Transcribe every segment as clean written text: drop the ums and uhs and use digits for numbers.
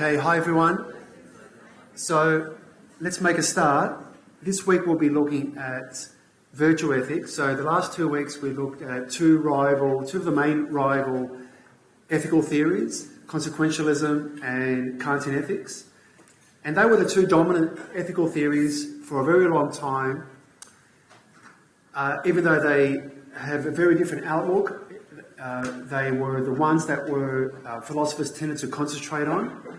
Okay, hi everyone. So let's make a start. This week we'll be looking at virtue ethics. So the last 2 weeks we looked at two of the main rival ethical theories, consequentialism and Kantian ethics. And they were the two dominant ethical theories for a very long time. Even though they have a very different outlook, they were the ones that philosophers tended to concentrate on.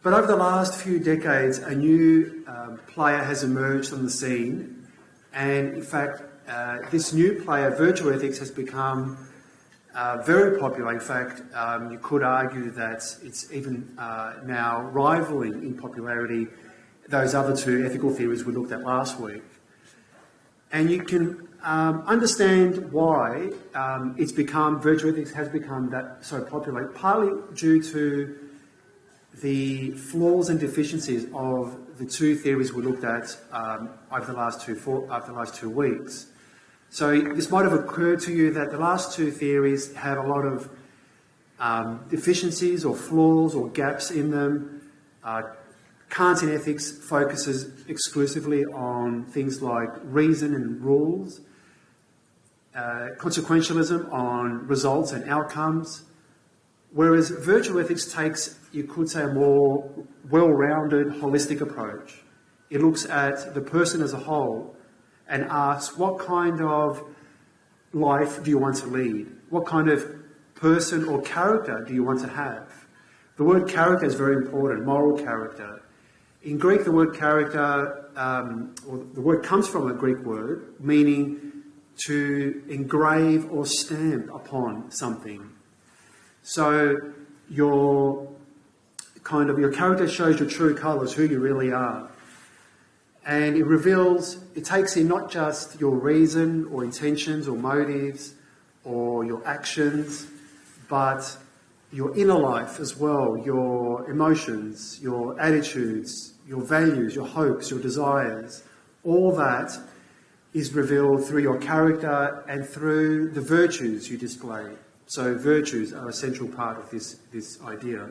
But over the last few decades, a new player has emerged on the scene. And in fact, this new player, virtue ethics, has become very popular. In fact, you could argue that it's even now rivaling in popularity those other two ethical theories we looked at last week. And you can understand why virtue ethics has become that so popular, partly due to the flaws and deficiencies of the two theories we looked at over the last 2 weeks. So this might have occurred to you that the last two theories have a lot of deficiencies or flaws or gaps in them. Kantian ethics focuses exclusively on things like reason and rules, consequentialism on results and outcomes, whereas virtue ethics takes, you could say, a more well-rounded, holistic approach. It looks at the person as a whole and asks, what kind of life do you want to lead? What kind of person or character do you want to have? The word character is very important, moral character. In Greek, the word character, or the word comes from a Greek word, meaning to engrave or stamp upon something. So your character shows your true colours, who you really are. And it takes in not just your reason or intentions or motives or your actions, but your inner life as well, your emotions, your attitudes, your values, your hopes, your desires. All that is revealed through your character and through the virtues you display. So virtues are a central part of this idea.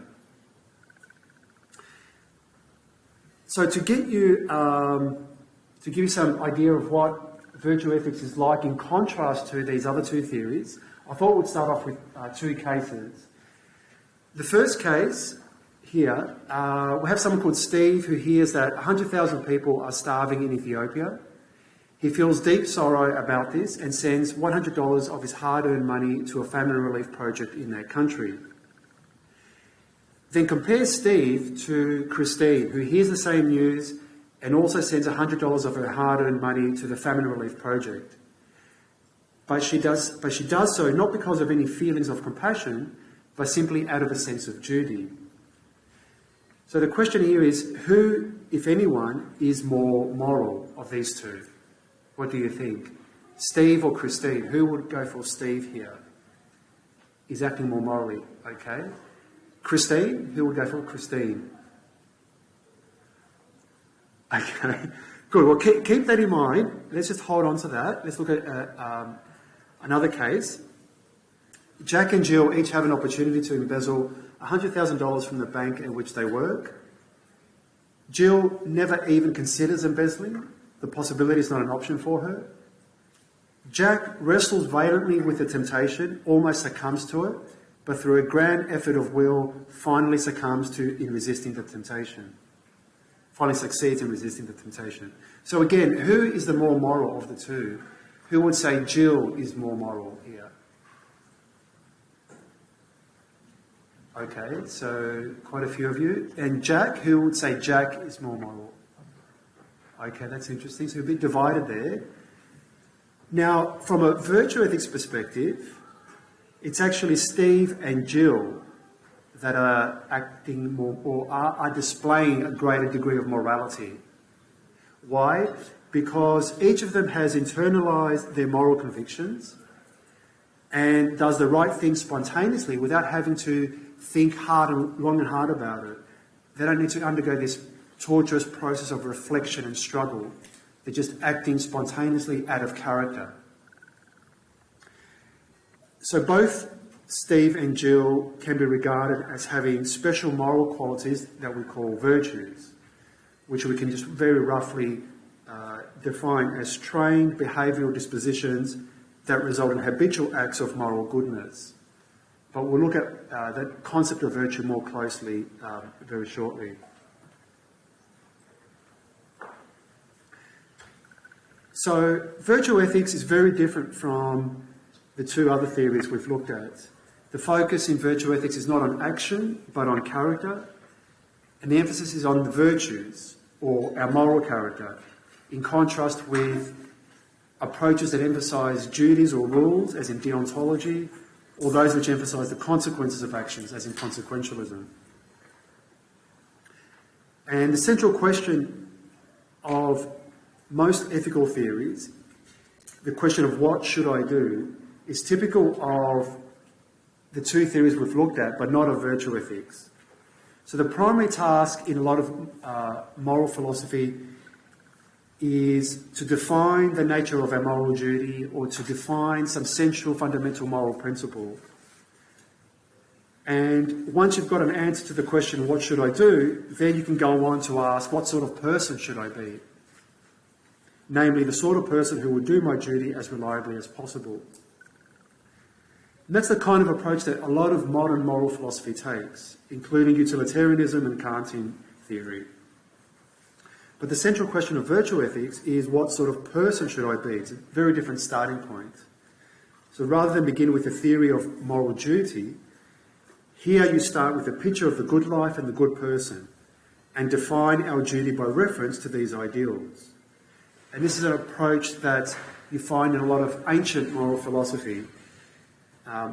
So to give you some idea of what virtue ethics is like in contrast to these other two theories, I thought we'd start off with two cases. The first case here, we have someone called Steve who hears that 100,000 people are starving in Ethiopia. He feels deep sorrow about this and sends $100 of his hard-earned money to a famine relief project in that country. Then compare Steve to Christine, who hears the same news and also sends $100 of her hard-earned money to the famine relief project. But she does so not because of any feelings of compassion, but simply out of a sense of duty. So the question here is, who, if anyone, is more moral of these two? What do you think? Steve or Christine? Who would go for Steve here? Is acting more morally, okay? Christine? Who would go for Christine? Okay, good. Well, keep that in mind. Let's just hold on to that. Let's look at another case. Jack and Jill each have an opportunity to embezzle $100,000 from the bank in which they work. Jill never even considers embezzling. The possibility is not an option for her. Jack wrestles violently with the temptation, almost succumbs to it, but through a grand effort of will, finally succeeds in resisting the temptation. So again, who is the more moral of the two? Who would say Jill is more moral here? Okay, so quite a few of you. And Jack, who would say Jack is more moral? Okay, that's interesting. So a bit divided there. Now, from a virtue ethics perspective, it's actually Steve and Jill that are acting more, or are displaying a greater degree of morality. Why? Because each of them has internalized their moral convictions and does the right thing spontaneously without having to think long and hard about it. They don't need to undergo this torturous process of reflection and struggle. They're just acting spontaneously out of character. So both Steve and Jill can be regarded as having special moral qualities that we call virtues, which we can just very roughly define as trained behavioural dispositions that result in habitual acts of moral goodness. But we'll look at the concept of virtue more closely very shortly. So virtue ethics is very different from the two other theories we've looked at. The focus in virtue ethics is not on action, but on character. And the emphasis is on the virtues, or our moral character, in contrast with approaches that emphasise duties or rules, as in deontology, or those which emphasise the consequences of actions, as in consequentialism. And the central question of most ethical theories, the question of what should I do is typical of the two theories we've looked at, but not of virtue ethics. So the primary task in a lot of moral philosophy is to define the nature of our moral duty or to define some central fundamental moral principle. And once you've got an answer to the question, what should I do, then you can go on to ask, what sort of person should I be? Namely, the sort of person who will do my duty as reliably as possible. And that's the kind of approach that a lot of modern moral philosophy takes, including utilitarianism and Kantian theory. But the central question of virtue ethics is, what sort of person should I be? It's a very different starting point. So rather than begin with the theory of moral duty, here you start with a picture of the good life and the good person and define our duty by reference to these ideals. And this is an approach that you find in a lot of ancient moral philosophy,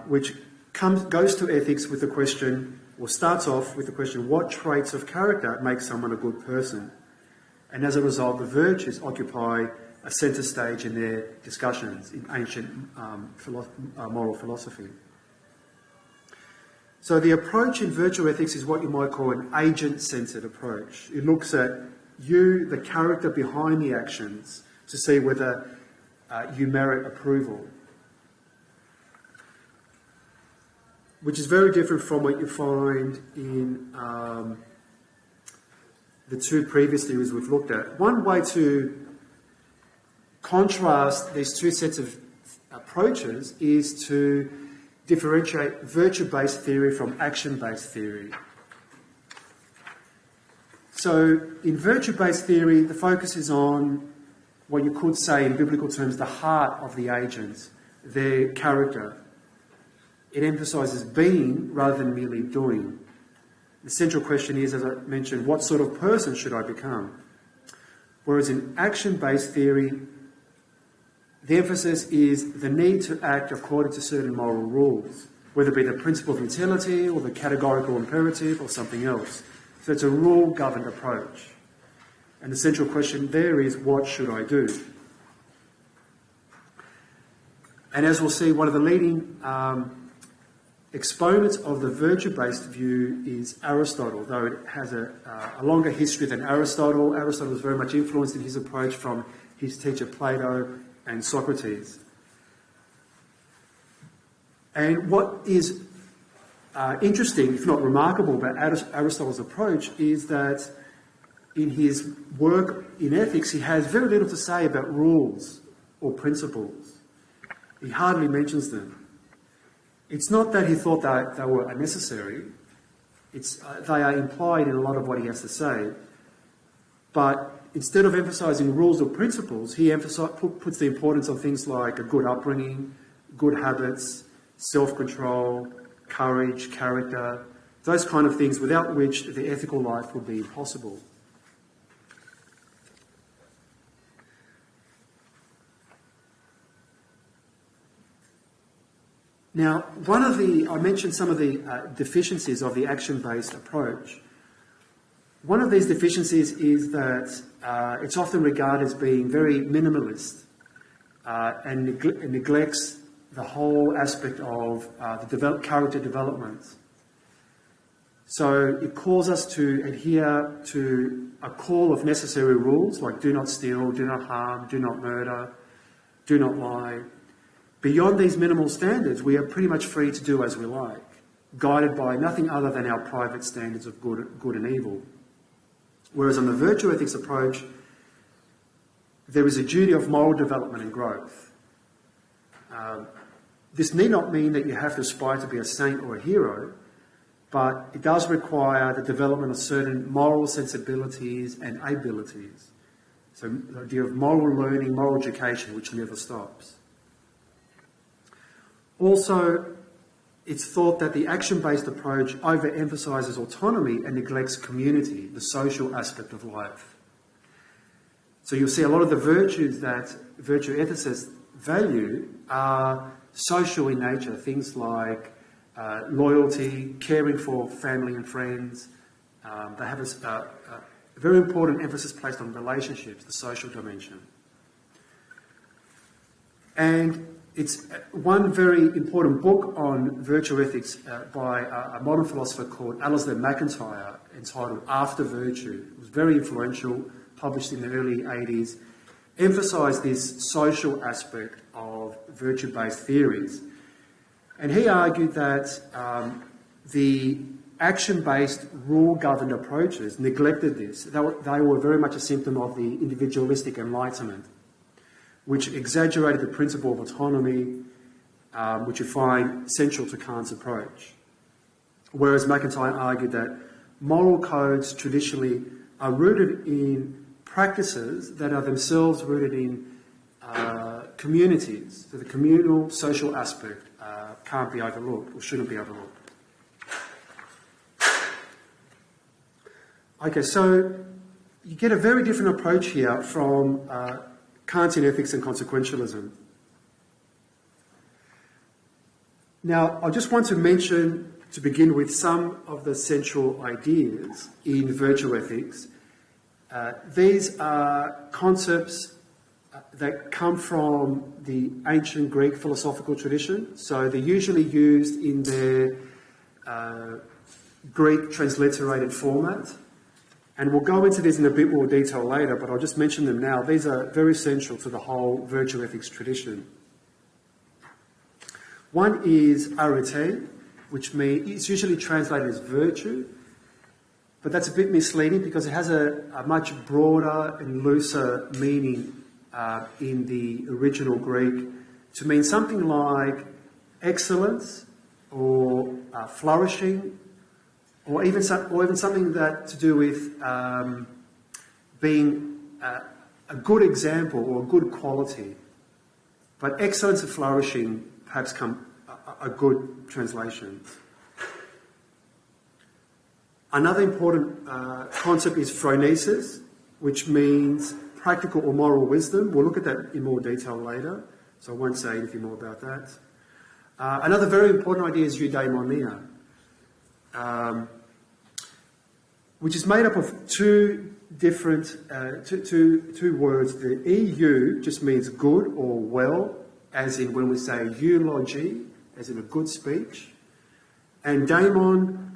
which goes to ethics with the question, or starts off with the question, what traits of character make someone a good person? And as a result, the virtues occupy a centre stage in their discussions in ancient moral philosophy. So the approach in virtue ethics is what you might call an agent-centred approach. It looks at you, the character behind the actions, to see whether you merit approval. Which is very different from what you find in the two previous theories we've looked at. One way to contrast these two sets of approaches is to differentiate virtue-based theory from action-based theory. So in virtue-based theory, the focus is on what you could say in biblical terms, the heart of the agent, their character. It emphasises being rather than merely doing. The central question is, as I mentioned, what sort of person should I become? Whereas in action-based theory, the emphasis is the need to act according to certain moral rules, whether it be the principle of utility or the categorical imperative or something else. So it's a rule-governed approach. And the central question there is, what should I do? And as we'll see, one of the leading exponents of the virtue-based view is Aristotle, though it has a longer history than Aristotle. Aristotle was very much influenced in his approach from his teacher Plato and Socrates. And what is interesting, if not remarkable, about Aristotle's approach is that in his work in ethics, he has very little to say about rules or principles. He hardly mentions them. It's not that he thought that they were unnecessary. They are implied in a lot of what he has to say. But instead of emphasising rules or principles, he puts the importance on things like a good upbringing, good habits, self-control, courage, character, those kind of things without which the ethical life would be impossible. Now, I mentioned some of the deficiencies of the action-based approach. One of these deficiencies is that it's often regarded as being very minimalist and neglects the whole aspect of the character development. So it calls us to adhere to a call of necessary rules like do not steal, do not harm, do not murder, do not lie. Beyond these minimal standards, we are pretty much free to do as we like, guided by nothing other than our private standards of good and evil. Whereas on the virtue ethics approach, there is a duty of moral development and growth. This need not mean that you have to aspire to be a saint or a hero, but it does require the development of certain moral sensibilities and abilities. So the idea of moral learning, moral education, which never stops. Also, it's thought that the action-based approach overemphasises autonomy and neglects community, the social aspect of life. So you'll see a lot of the virtues that virtue ethicists value are social in nature, things like loyalty, caring for family and friends. They have a very important emphasis placed on relationships, the social dimension. And it's one very important book on virtue ethics by a modern philosopher called Alasdair MacIntyre, entitled After Virtue. It was very influential, published in the early 80s, emphasised this social aspect of virtue-based theories. And he argued that the action-based, rule-governed approaches neglected this. They were very much a symptom of the individualistic Enlightenment, which exaggerated the principle of autonomy, which you find central to Kant's approach. Whereas MacIntyre argued that moral codes traditionally are rooted in practices that are themselves rooted in communities. So the communal social aspect can't be overlooked or shouldn't be overlooked. Okay, so you get a very different approach here from Kantian ethics and consequentialism. Now, I just want to mention, to begin with, some of the central ideas in virtue ethics. These are concepts that come from the ancient Greek philosophical tradition, so they're usually used in their Greek transliterated format. And we'll go into this in a bit more detail later, but I'll just mention them now. These are very central to the whole virtue ethics tradition. One is arete, which means it's usually translated as virtue, but that's a bit misleading because it has a much broader and looser meaning in the original Greek to mean something like excellence or flourishing, or even something that to do with being a good example or a good quality. But excellence and flourishing perhaps are good translations. Another important concept is phronesis, which means practical or moral wisdom. We'll look at that in more detail later, so I won't say anything more about that. Another very important idea is eudaimonia, which is made up of two different two words. The EU just means good or well, as in when we say eulogy, as in a good speech, and daimon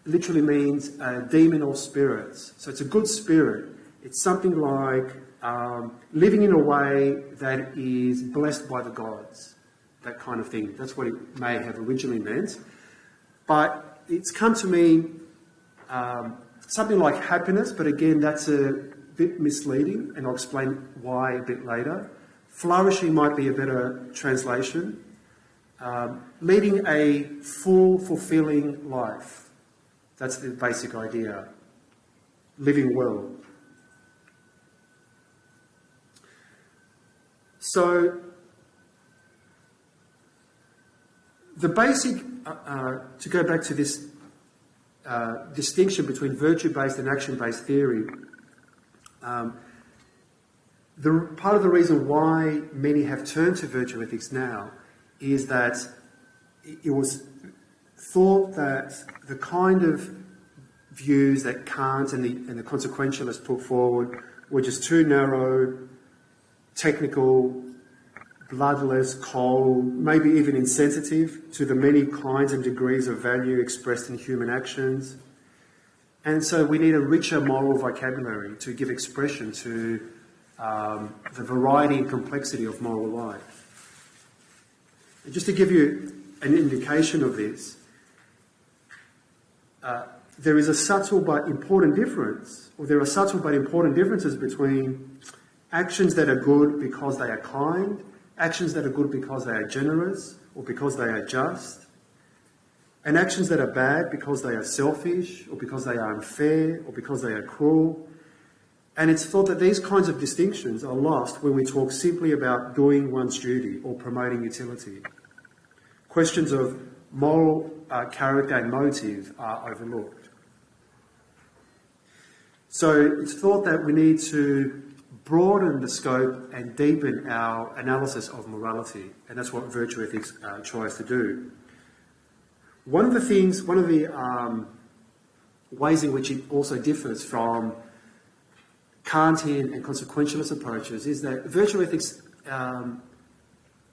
literally means demon or spirits. So it's a good spirit. It's something like living in a way that is blessed by the gods, that kind of thing. That's what it may have originally meant. But it's come to mean something like happiness, but again, that's a bit misleading, and I'll explain why a bit later. Flourishing might be a better translation. Leading a full, fulfilling life. That's the basic idea. Living well. So, the basic, to go back to this distinction between virtue-based and action-based theory, part of the reason why many have turned to virtue ethics now is that it was thought that the kind of views that Kant and the consequentialists put forward were just too narrow, technical, bloodless, cold, maybe even insensitive to the many kinds and degrees of value expressed in human actions. And so we need a richer moral vocabulary to give expression to the variety and complexity of moral life. And just to give you an indication of this, there is a subtle but important difference, or there are subtle but important differences between actions that are good because they are kind, actions that are good because they are generous or because they are just, and actions that are bad because they are selfish or because they are unfair or because they are cruel. And it's thought that these kinds of distinctions are lost when we talk simply about doing one's duty or promoting utility. Questions of moral character and motive are overlooked. So it's thought that we need to broaden the scope and deepen our analysis of morality, and that's what virtue ethics tries to do. One of the ways in which it also differs from Kantian and consequentialist approaches is that virtue ethics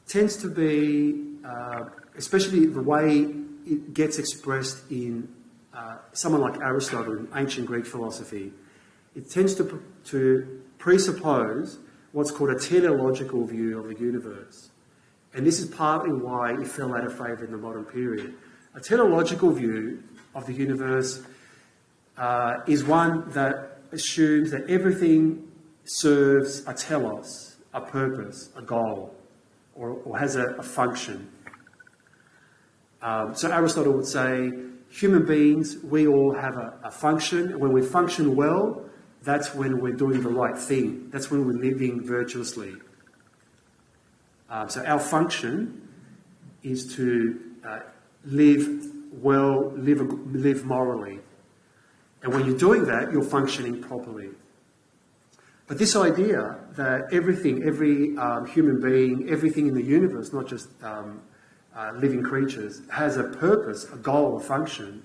tends to be, especially the way it gets expressed in someone like Aristotle in ancient Greek philosophy, it tends to presuppose what's called a teleological view of the universe. And this is partly why it fell out of favour in the modern period. A teleological view of the universe is one that assumes that everything serves a telos, a purpose, a goal, or has a function. So Aristotle would say, human beings, we all have a function, and when we function well, that's when we're doing the right thing. That's when we're living virtuously. So our function is to live well, live morally. And when you're doing that, you're functioning properly. But this idea that everything, every human being, everything in the universe, not just living creatures, has a purpose, a goal, a function,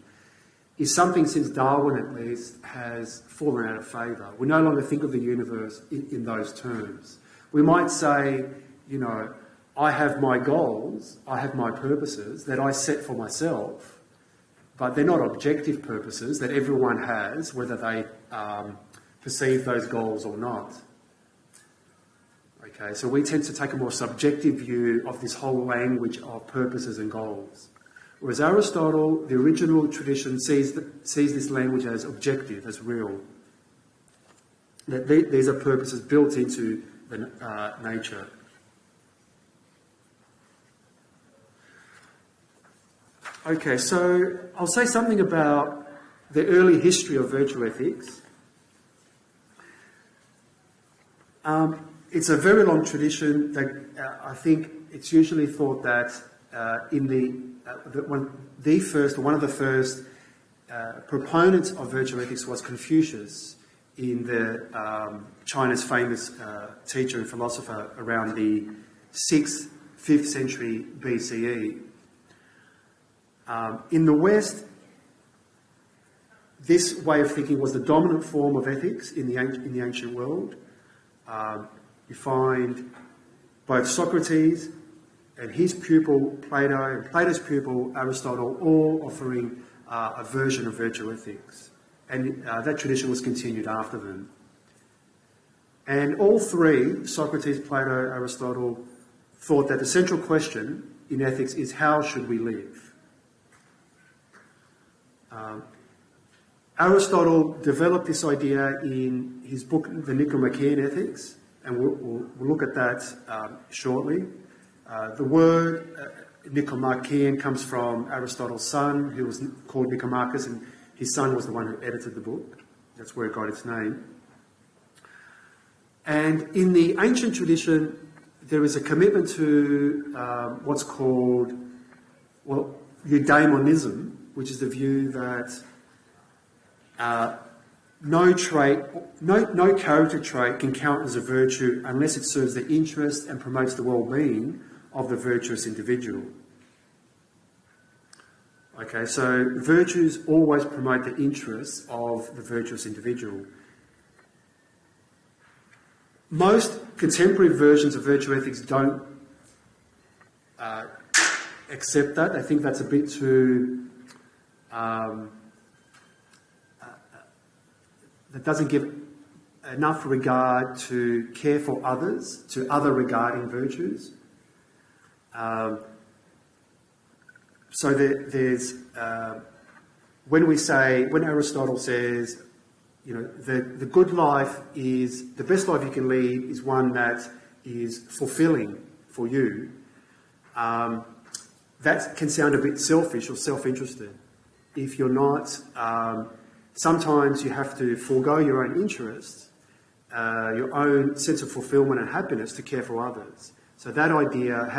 is something, since Darwin at least, has fallen out of favour. We no longer think of the universe in those terms. We might say, you know, I have my goals, I have my purposes that I set for myself, but they're not objective purposes that everyone has, whether they perceive those goals or not. Okay, so we tend to take a more subjective view of this whole language of purposes and goals. Whereas Aristotle, the original tradition, sees this language as objective, as real. That these are purposes built into the nature. Okay, so I'll say something about the early history of virtue ethics. It's a very long tradition that I think it's usually thought that one of the first proponents of virtue ethics was Confucius, in China's famous teacher and philosopher around the 6th, 5th century BCE. In the West, this way of thinking was the dominant form of ethics in the ancient world. You find both Socrates and his pupil Plato and Plato's pupil Aristotle all offering a version of virtue ethics. And that tradition was continued after them. And all three, Socrates, Plato, Aristotle, thought that the central question in ethics is how should we live? Aristotle developed this idea in his book, The Nicomachean Ethics, and we'll look at that shortly. The word Nicomachean comes from Aristotle's son, who was called Nicomachus, and his son was the one who edited the book. That's where it got its name. And in the ancient tradition, there is a commitment to what's called, eudaimonism, which is the view that no character trait can count as a virtue unless it serves the interest and promotes the well-being of the virtuous individual. Okay, so virtues always promote the interests of the virtuous individual. Most contemporary versions of virtue ethics don't accept that. They think that's a bit too... that doesn't give enough regard to care for others, to other regarding virtues. So there's... when Aristotle says, you know, the good life is, the best life you can lead is one that is fulfilling for you, that can sound a bit selfish or self-interested. If you're not, sometimes you have to forego your own interests, your own sense of fulfillment and happiness to care for others. So that idea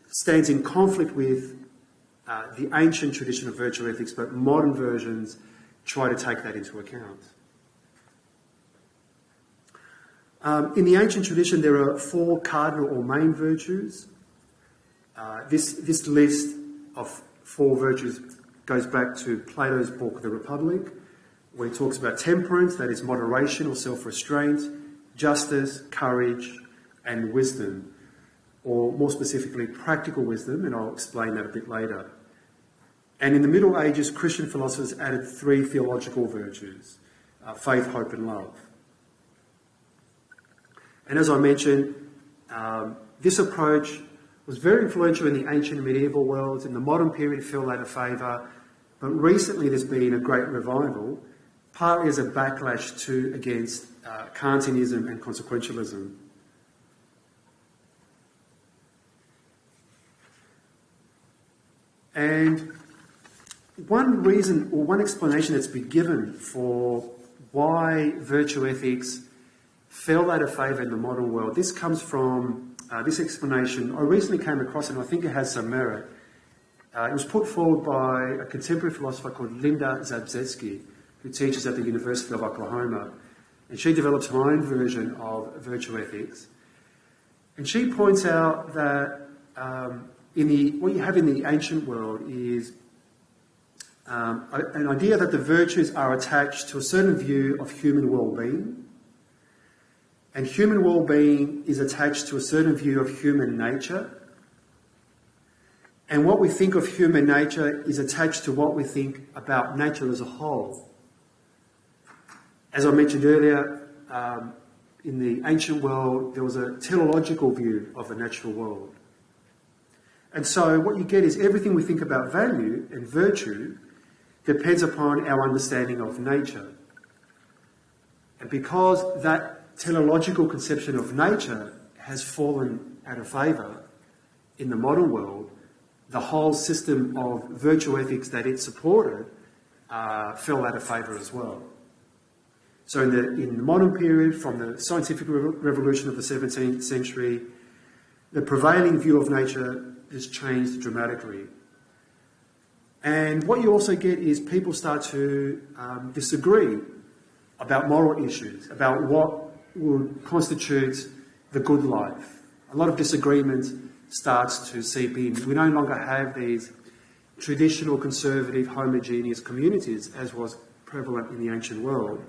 stands in conflict with the ancient tradition of virtue ethics, but modern versions try to take that into account. In the ancient tradition, there are 4 cardinal or main virtues. This list of 4 virtues goes back to Plato's book, The Republic, where he talks about temperance, that is moderation or self-restraint, justice, courage, and wisdom. or more specifically, practical wisdom, and I'll explain that a bit later. And in the Middle Ages, Christian philosophers added 3 theological virtues: faith, hope, and love. And as I mentioned, this approach was very influential in the ancient and medieval worlds. In the modern period, it fell out of favour, but recently there's been a great revival, partly as a backlash against Kantianism and consequentialism. And one reason, or one explanation that's been given for why virtue ethics fell out of favour in the modern world, this comes from this explanation. I recently came across it, and I think it has some merit. It was put forward by a contemporary philosopher called Linda Zabzetsky, who teaches at the University of Oklahoma, and she develops her own version of virtue ethics. And she points out that what you have in the ancient world is an idea that the virtues are attached to a certain view of human well-being, and human well-being is attached to a certain view of human nature, and what we think of human nature is attached to what we think about nature as a whole. As I mentioned earlier, in the ancient world, there was a teleological view of the natural world. And so what you get is everything we think about value and virtue depends upon our understanding of nature. And because that teleological conception of nature has fallen out of favour in the modern world, the whole system of virtue ethics that it supported fell out of favour as well. So in the modern period, from the scientific revolution of the 17th century, the prevailing view of nature has changed dramatically. And what you also get is people start to disagree about moral issues, about what would constitute the good life. A lot of disagreement starts to seep in. We no longer have these traditional, conservative, homogeneous communities as was prevalent in the ancient world.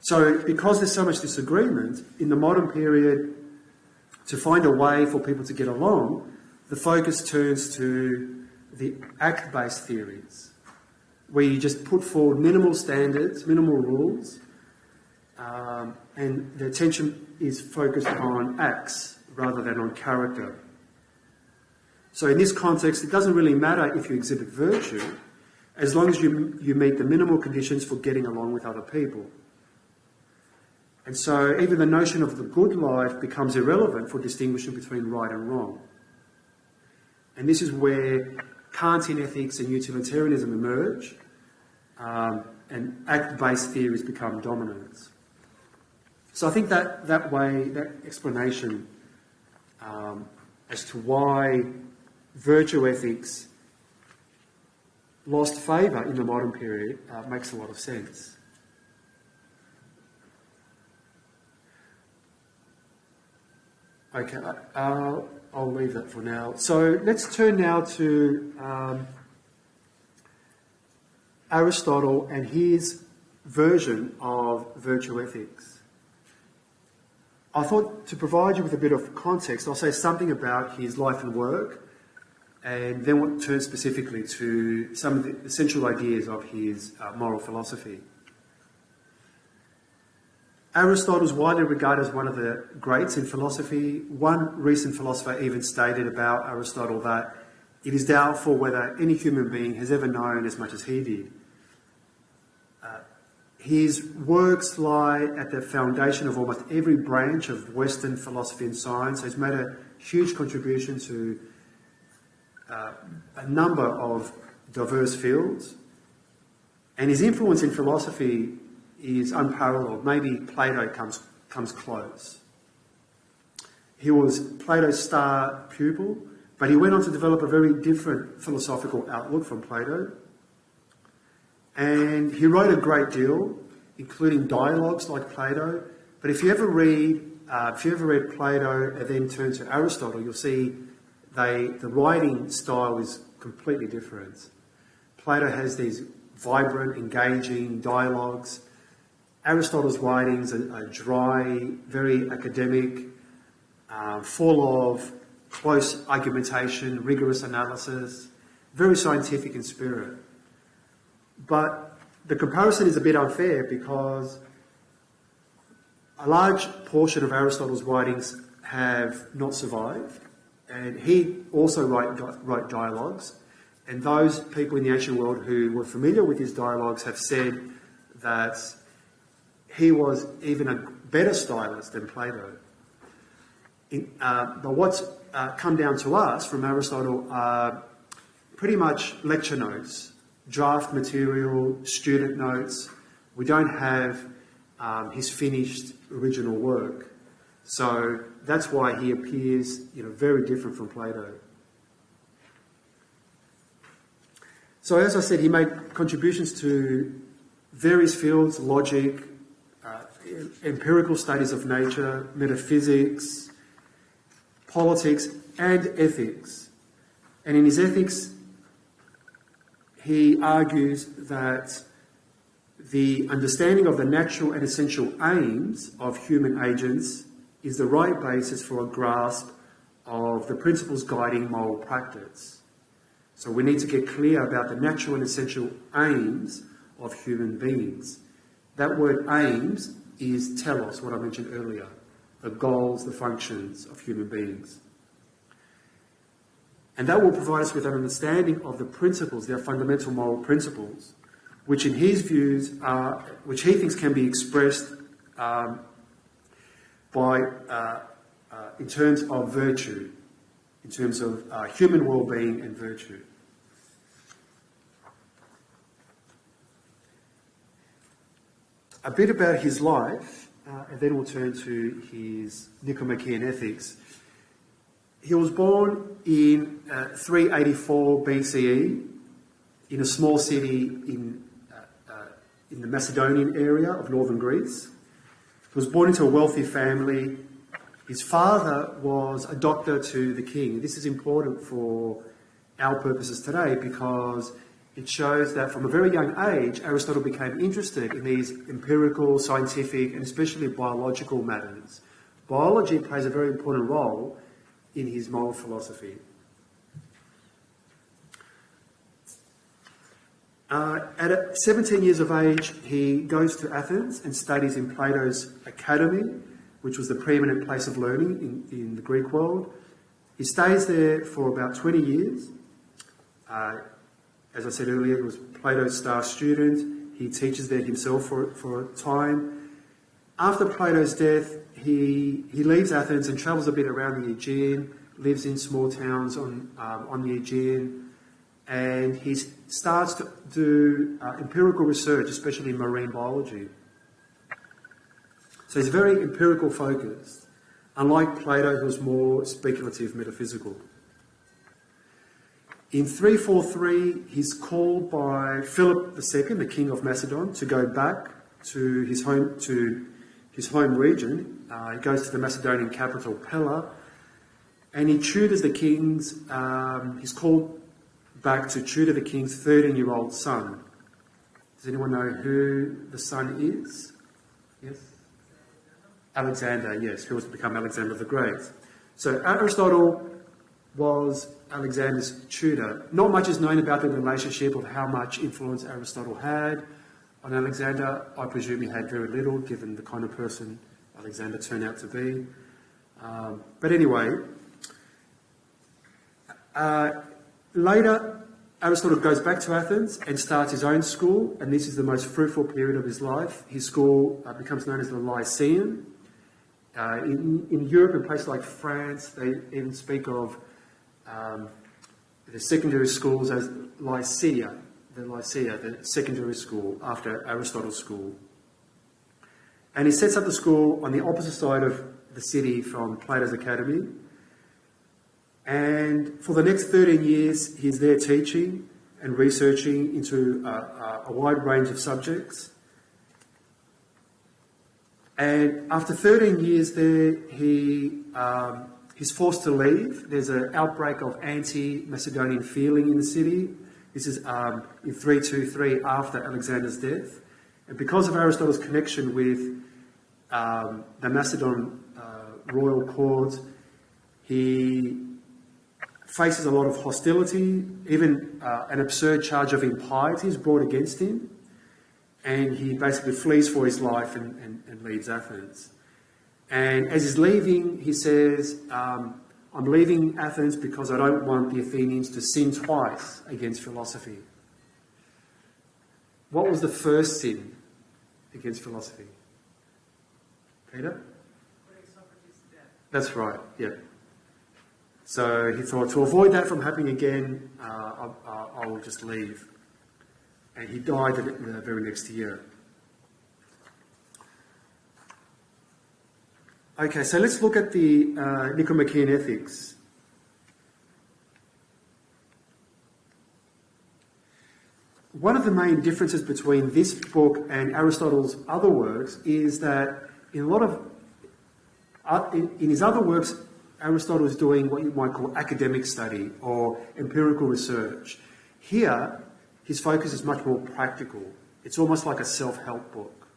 So because there's so much disagreement, in the modern period, to find a way for people to get along, the focus turns to the act-based theories, where you just put forward minimal standards, minimal rules, and the attention is focused on acts rather than on character. So in this context, it doesn't really matter if you exhibit virtue, as long as you meet the minimal conditions for getting along with other people. And so even the notion of the good life becomes irrelevant for distinguishing between right and wrong. And this is where Kantian ethics and utilitarianism emerge, and act-based theories become dominant. So I think that explanation as to why virtue ethics lost favour in the modern period makes a lot of sense. Okay, I'll leave that for now. So let's turn now to Aristotle and his version of virtue ethics. I thought to provide you with a bit of context, I'll say something about his life and work, and then we'll turn specifically to some of the essential ideas of his moral philosophy. Aristotle is widely regarded as one of the greats in philosophy. One recent philosopher even stated about Aristotle that it is doubtful whether any human being has ever known as much as he did. His works lie at the foundation of almost every branch of Western philosophy and science. He's made a huge contribution to a number of diverse fields. And his influence in philosophy is unparalleled. Maybe Plato comes close. He was Plato's star pupil, but he went on to develop a very different philosophical outlook from Plato. And he wrote a great deal, including dialogues like Plato. But if you ever read Plato and then turn to Aristotle, you'll see the writing style is completely different. Plato has these vibrant, engaging dialogues. Aristotle's writings are dry, very academic, full of close argumentation, rigorous analysis, very scientific in spirit. But the comparison is a bit unfair because a large portion of Aristotle's writings have not survived, and he also wrote dialogues, and those people in the ancient world who were familiar with his dialogues have said that he was even a better stylist than Plato. But what's come down to us from Aristotle are pretty much lecture notes, draft material, student notes. We don't have his finished original work. So that's why he appears, very different from Plato. So as I said, he made contributions to various fields: logic, empirical studies of nature, metaphysics, politics, and ethics. And in his ethics, he argues that the understanding of the natural and essential aims of human agents is the right basis for a grasp of the principles guiding moral practice. So we need to get clear about the natural and essential aims of human beings. That word aims is telos, what I mentioned earlier, the goals, the functions of human beings. And that will provide us with an understanding of the principles, their fundamental moral principles, which in his views are, which he thinks can be expressed in terms of virtue, in terms of human well-being and virtue. A bit about his life, and then we'll turn to his Nicomachean Ethics. He was born in 384 BCE in a small city in the Macedonian area of northern Greece. He was born into a wealthy family. His father was a doctor to the king. This is important for our purposes today because it shows that from a very young age, Aristotle became interested in these empirical, scientific, and especially biological matters. Biology plays a very important role in his moral philosophy. At 17 years of age, he goes to Athens and studies in Plato's academy, which was the preeminent place of learning in the Greek world. He stays there for about 20 years. As I said earlier, he was Plato's star student. He teaches there himself for a time. After Plato's death, he leaves Athens and travels a bit around the Aegean, lives in small towns on the Aegean, and he starts to do empirical research, especially in marine biology. So he's very empirical focused, unlike Plato, who was more speculative, metaphysical. In 343, he's called by Philip II, the king of Macedon, to go back to his home region. He goes to the Macedonian capital, Pella, and he tutors the king's. He's called back to tutor the king's 13-year-old son. Does anyone know who the son is? Yes? Alexander, yes, who was to become Alexander the Great. So Aristotle was Alexander's tutor. Not much is known about the relationship of how much influence Aristotle had on Alexander. I presume he had very little, given the kind of person Alexander turned out to be. But anyway, later Aristotle goes back to Athens and starts his own school, and this is the most fruitful period of his life. His school becomes known as the Lyceum. In Europe and places like France, they even speak of the secondary schools as Lycea, the secondary school after Aristotle's school. And he sets up the school on the opposite side of the city from Plato's academy. And for the next 13 years, he's there teaching and researching into a wide range of subjects. And after 13 years there, he's forced to leave. There's an outbreak of anti-Macedonian feeling in the city. This is in 323 after Alexander's death. And because of Aristotle's connection with the Macedon royal court, He faces a lot of hostility, even an absurd charge of impiety is brought against him, and he basically flees for his life and leaves Athens. And as he's leaving, he says, I'm leaving Athens because I don't want the Athenians to sin twice against philosophy. What was the first sin against philosophy? Peter? Putting Socrates to death. That's right, yeah. So he thought, to avoid that from happening again, I will just leave. And he died the very next year. Okay, so let's look at the Nicomachean Ethics. One of the main differences between this book and Aristotle's other works is that in his other works, Aristotle is doing what you might call academic study or empirical research. Here, his focus is much more practical. It's almost like a self-help book.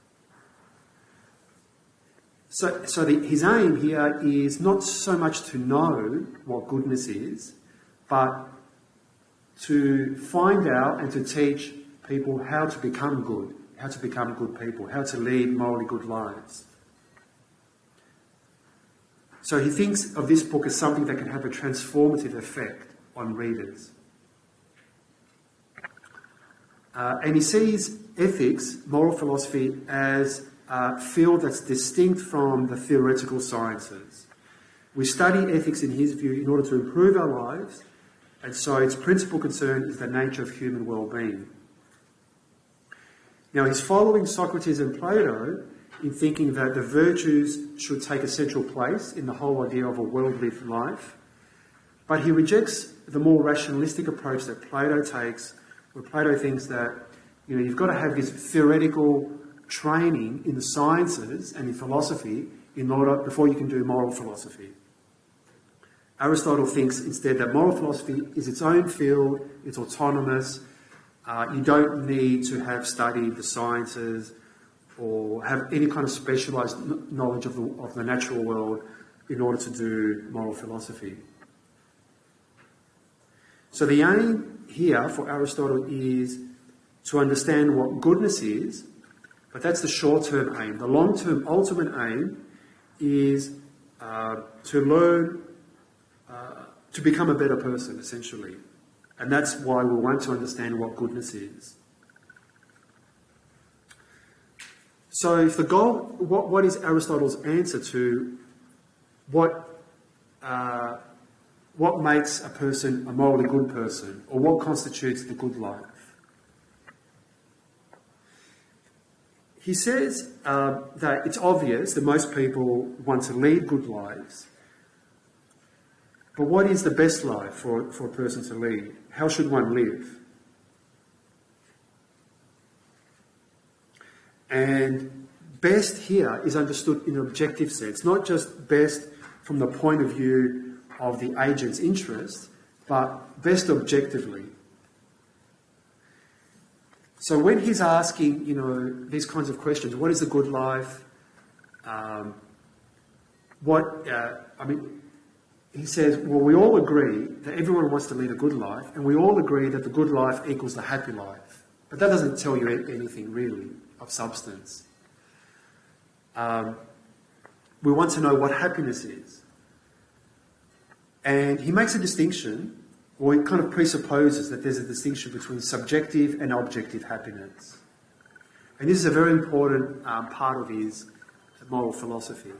So his aim here is not so much to know what goodness is, but to find out and to teach people how to become good, how to become good people, how to lead morally good lives. So he thinks of this book as something that can have a transformative effect on readers. And he sees ethics, moral philosophy, as a field that's distinct from the theoretical sciences. We study ethics in his view in order to improve our lives, and so its principal concern is the nature of human well-being. Now, he's following Socrates and Plato in thinking that the virtues should take a central place in the whole idea of a well-lived life, but he rejects the more rationalistic approach that Plato takes, where Plato thinks that you've got to have this theoretical training in the sciences and in philosophy before you can do moral philosophy. Aristotle thinks instead that moral philosophy is its own field, it's autonomous. You don't need to have studied the sciences or have any kind of specialised knowledge of the natural world in order to do moral philosophy. So the aim here for Aristotle is to understand what goodness is, but that's the short-term aim. The long-term ultimate aim is to learn to become a better person, essentially. And that's why we want to understand what goodness is. So if the goal, what is Aristotle's answer to what makes a person a morally good person, or what constitutes the good life? He says that it's obvious that most people want to lead good lives, but what is the best life for a person to lead? How should one live? And best here is understood in an objective sense, not just best from the point of view of the agent's interest, but best objectively. So when he's asking, these kinds of questions, what is a good life? He says, well, we all agree that everyone wants to lead a good life, and we all agree that the good life equals the happy life. But that doesn't tell you anything really of substance. We want to know what happiness is. And he makes a distinction, or he kind of presupposes that there's a distinction between subjective and objective happiness. And this is a very important part of his moral philosophy.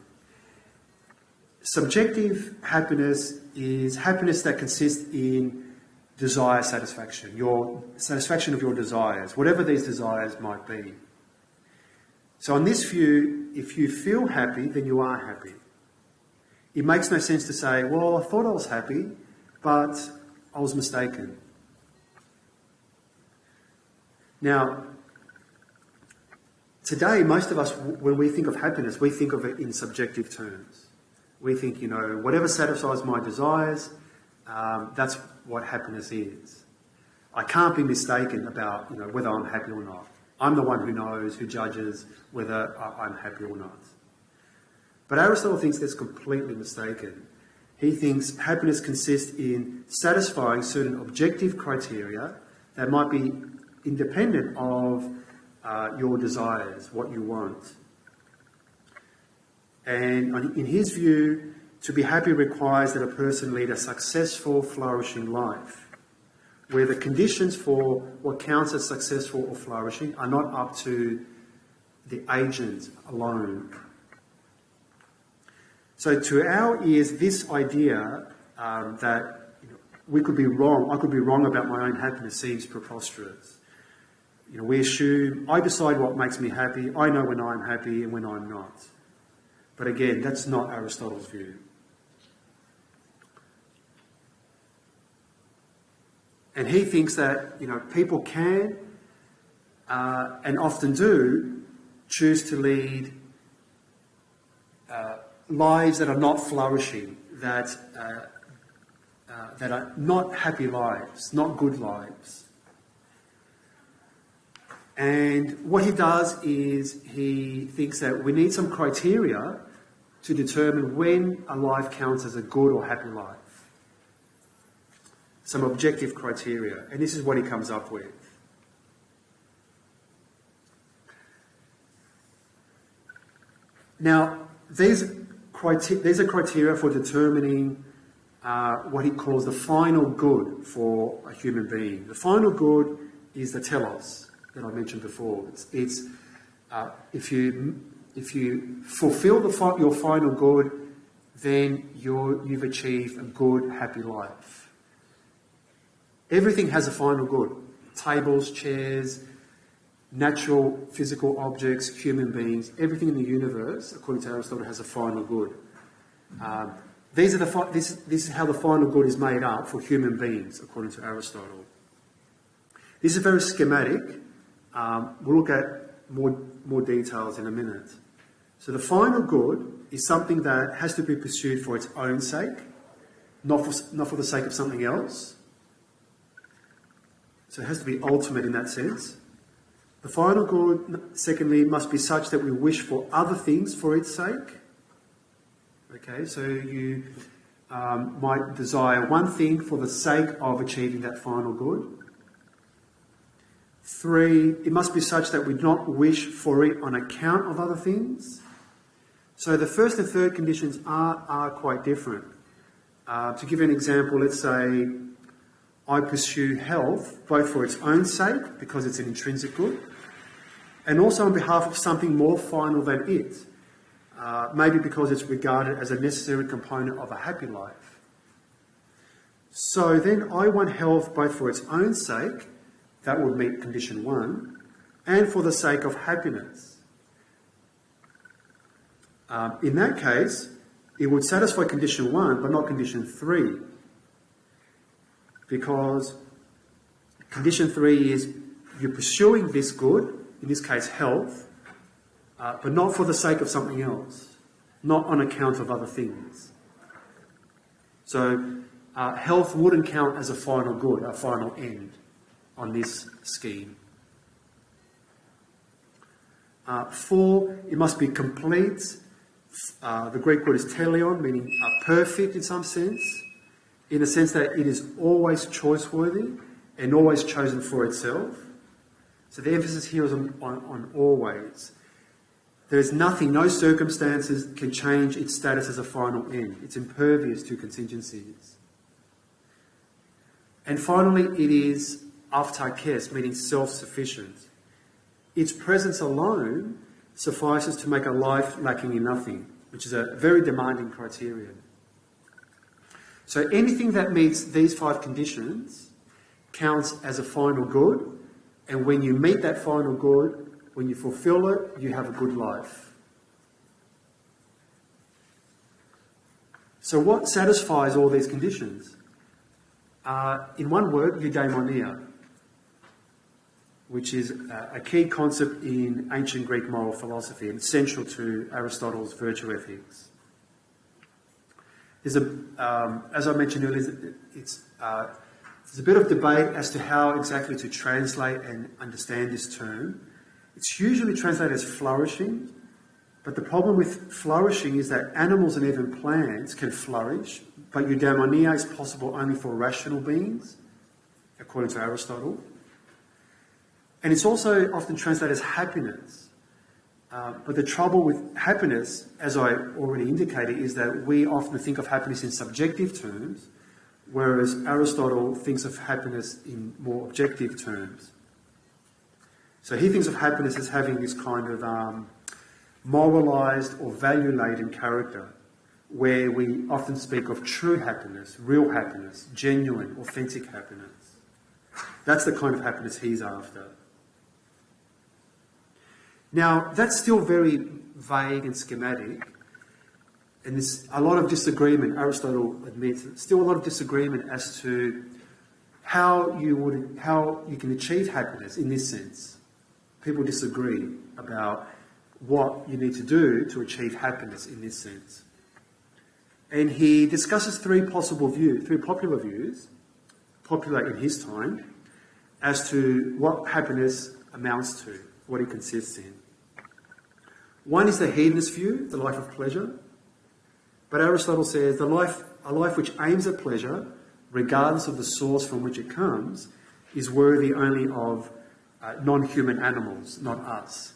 Subjective happiness is happiness that consists in desire satisfaction, your satisfaction of your desires, whatever these desires might be. So in this view, if you feel happy, then you are happy. It makes no sense to say, well, I thought I was happy, but I was mistaken. Now, today, most of us, when we think of happiness, we think of it in subjective terms. We think, whatever satisfies my desires, that's what happiness is. I can't be mistaken about, whether I'm happy or not. I'm the one who knows, who judges whether I'm happy or not. But Aristotle thinks that's completely mistaken. He thinks happiness consists in satisfying certain objective criteria that might be independent of your desires, what you want. And in his view, to be happy requires that a person lead a successful, flourishing life, where the conditions for what counts as successful or flourishing are not up to the agent alone. So to our ears, this idea that we could be wrong, I could be wrong about my own happiness seems preposterous. We assume I decide what makes me happy, I know when I'm happy and when I'm not. But again, that's not Aristotle's view. And he thinks that people can and often do choose to lead lives that are not flourishing, that are not happy lives, not good lives. And what he does is he thinks that we need some criteria to determine when a life counts as a good or happy life. Some objective criteria, and this is what he comes up with. Now, these are criteria for determining what he calls the final good for a human being. The final good is the telos that I mentioned before. It's if you fulfill your final good, then you've achieved a good, happy life. Everything has a final good. Tables, chairs, natural physical objects, human beings, everything in the universe, according to Aristotle, has a final good. This is how the final good is made up for human beings, according to Aristotle. This is very schematic. We'll look at more details in a minute. So the final good is something that has to be pursued for its own sake, not for the sake of something else. So it has to be ultimate in that sense. The final good, secondly, must be such that we wish for other things for its sake. Okay, so you might desire one thing for the sake of achieving that final good. 3, it must be such that we do not wish for it on account of other things. So the first and third conditions are quite different. To give you an example, let's say I pursue health both for its own sake, because it's an intrinsic good, and also on behalf of something more final than it, maybe because it's regarded as a necessary component of a happy life. So then I want health both for its own sake, that would meet condition 1, and for the sake of happiness. In that case, it would satisfy condition 1, but not condition 3. Because condition 3 is you're pursuing this good, in this case health, but not for the sake of something else, not on account of other things. So health wouldn't count as a final good, a final end on this scheme. 4, it must be complete. The Greek word is teleon, meaning perfect in some sense, in the sense that it is always choice-worthy and always chosen for itself. So the emphasis here is on always. There is nothing, no circumstances can change its status as a final end. It's impervious to contingencies. And finally, it is autarkes, meaning self-sufficient. Its presence alone suffices to make a life lacking in nothing, which is a very demanding criterion. So anything that meets these 5 conditions counts as a final good, and when you meet that final good, when you fulfill it, you have a good life. So what satisfies all these conditions? In one word, eudaimonia, which is a key concept in ancient Greek moral philosophy and central to Aristotle's virtue ethics. There's as I mentioned earlier, there's a bit of debate as to how exactly to translate and understand this term. It's usually translated as flourishing, But the problem with flourishing is that animals and even plants can flourish, but eudaimonia is possible only for rational beings, according to Aristotle. And it's also often translated as happiness. But the trouble with happiness, as I already indicated, is that we often think of happiness in subjective terms, whereas Aristotle thinks of happiness in more objective terms. So he thinks of happiness as having this kind of moralized or value-laden character, where we often speak of true happiness, real happiness, genuine, authentic happiness. That's the kind of happiness he's after. Now, that's still very vague and schematic, and there's a lot of disagreement, Aristotle admits, still a lot of disagreement as to how you can achieve happiness in this sense. People disagree about what you need to do to achieve happiness in this sense. And he discusses three popular views, popular in his time, as to what happiness amounts to, what it consists in. One is the hedonist view, the life of pleasure. But Aristotle says a life which aims at pleasure, regardless of the source from which it comes, is worthy only of non-human animals, not us.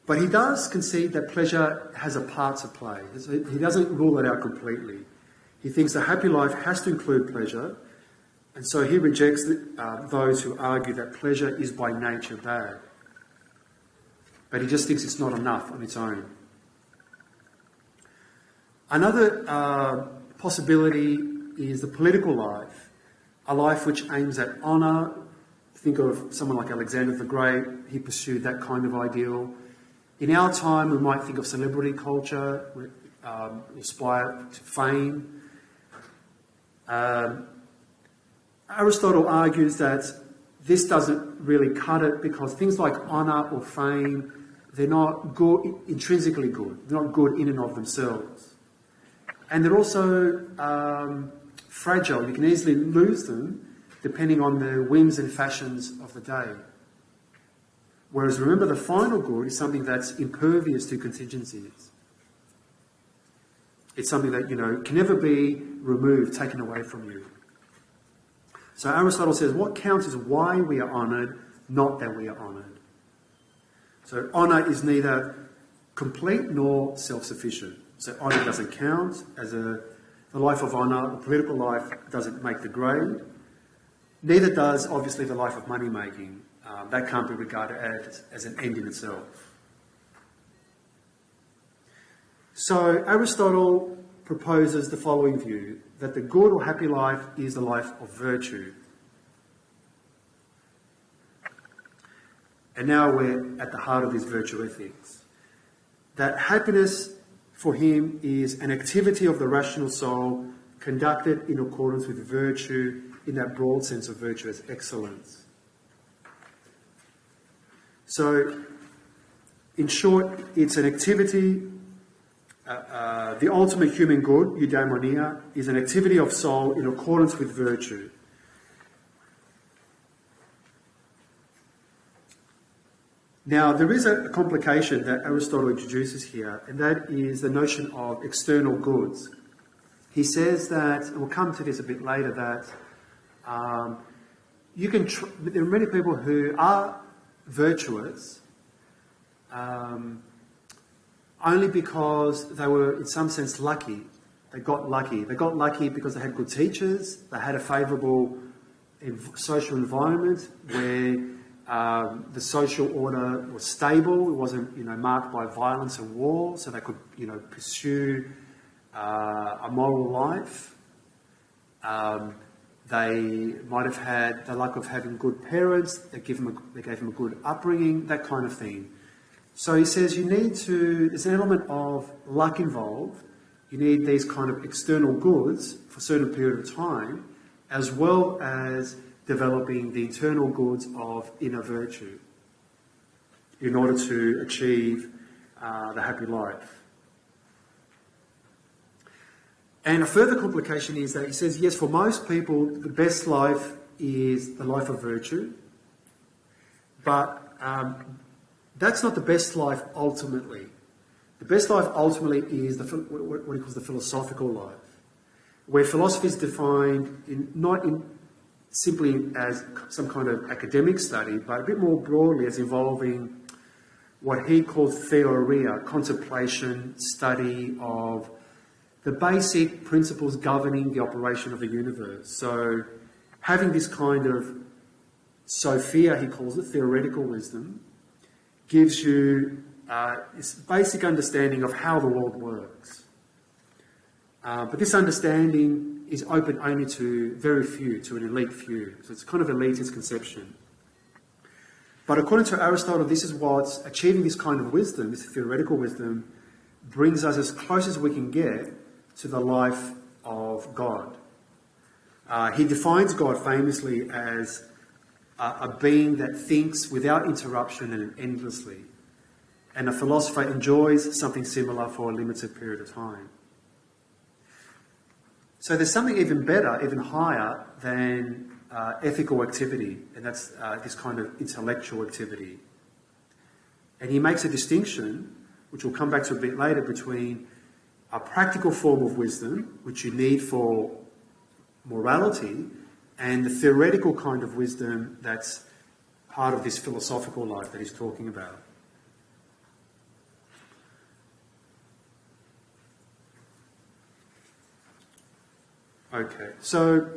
But he does concede that pleasure has a part to play. He doesn't rule it out completely. He thinks a happy life has to include pleasure, and so he rejects those who argue that pleasure is by nature bad. But he just thinks it's not enough on its own. Another possibility is the political life, a life which aims at honour. Think of someone like Alexander the Great. He pursued that kind of ideal. In our time, we might think of celebrity culture, aspire to fame. Aristotle argues that this doesn't really cut it because things like honour or fame, they're not good, intrinsically good. They're not good in and of themselves. And they're also fragile. You can easily lose them depending on the whims and fashions of the day. Whereas remember, the final good is something that's impervious to contingencies. It's something that, can never be removed, taken away from you. So Aristotle says what counts is why we are honoured, not that we are honoured. So honour is neither complete nor self-sufficient. So honour doesn't count as the life of honour. The political life doesn't make the grade. Neither does, obviously, the life of money-making. That can't be regarded as an end in itself. So Aristotle proposes the following view, that the good or happy life is the life of virtue. And now we're at the heart of this virtue ethics. That happiness for him is an activity of the rational soul conducted in accordance with virtue, in that broad sense of virtue as excellence. So, in short, it's an activity, the ultimate human good, eudaimonia, is an activity of soul in accordance with virtue. Now, there is a complication that Aristotle introduces here, and that is the notion of external goods. He says that, and we'll come to this a bit later, that there are many people who are virtuous only because they were, in some sense, lucky. They got lucky. They got lucky because they had good teachers, they had a favourable social environment where the social order was stable. It wasn't, marked by violence and war, so they could, pursue a moral life. They might have had the luck of having good parents. They gave them a good upbringing, that kind of thing. So he says there's an element of luck involved. You need these kind of external goods for a certain period of time, as well as developing the internal goods of inner virtue in order to achieve the happy life. And a further complication is that he says, yes, for most people, the best life is the life of virtue, but That's not the best life ultimately. The best life ultimately is what he calls the philosophical life, where philosophy is defined not simply as some kind of academic study, but a bit more broadly as involving what he called theoria, contemplation, study of the basic principles governing the operation of the universe. So having this kind of Sophia, he calls it, theoretical wisdom, gives you this basic understanding of how the world works. But this understanding is open only to very few, to an elite few. So it's kind of elitist conception. But according to Aristotle, this is what achieving this kind of wisdom, this theoretical wisdom, brings us as close as we can get to the life of God. He defines God famously as a being that thinks without interruption and endlessly. And a philosopher enjoys something similar for a limited period of time. So there's something even better, even higher than ethical activity, and that's this kind of intellectual activity. And he makes a distinction, which we'll come back to a bit later, between a practical form of wisdom, which you need for morality, and the theoretical kind of wisdom that's part of this philosophical life that he's talking about. Okay, so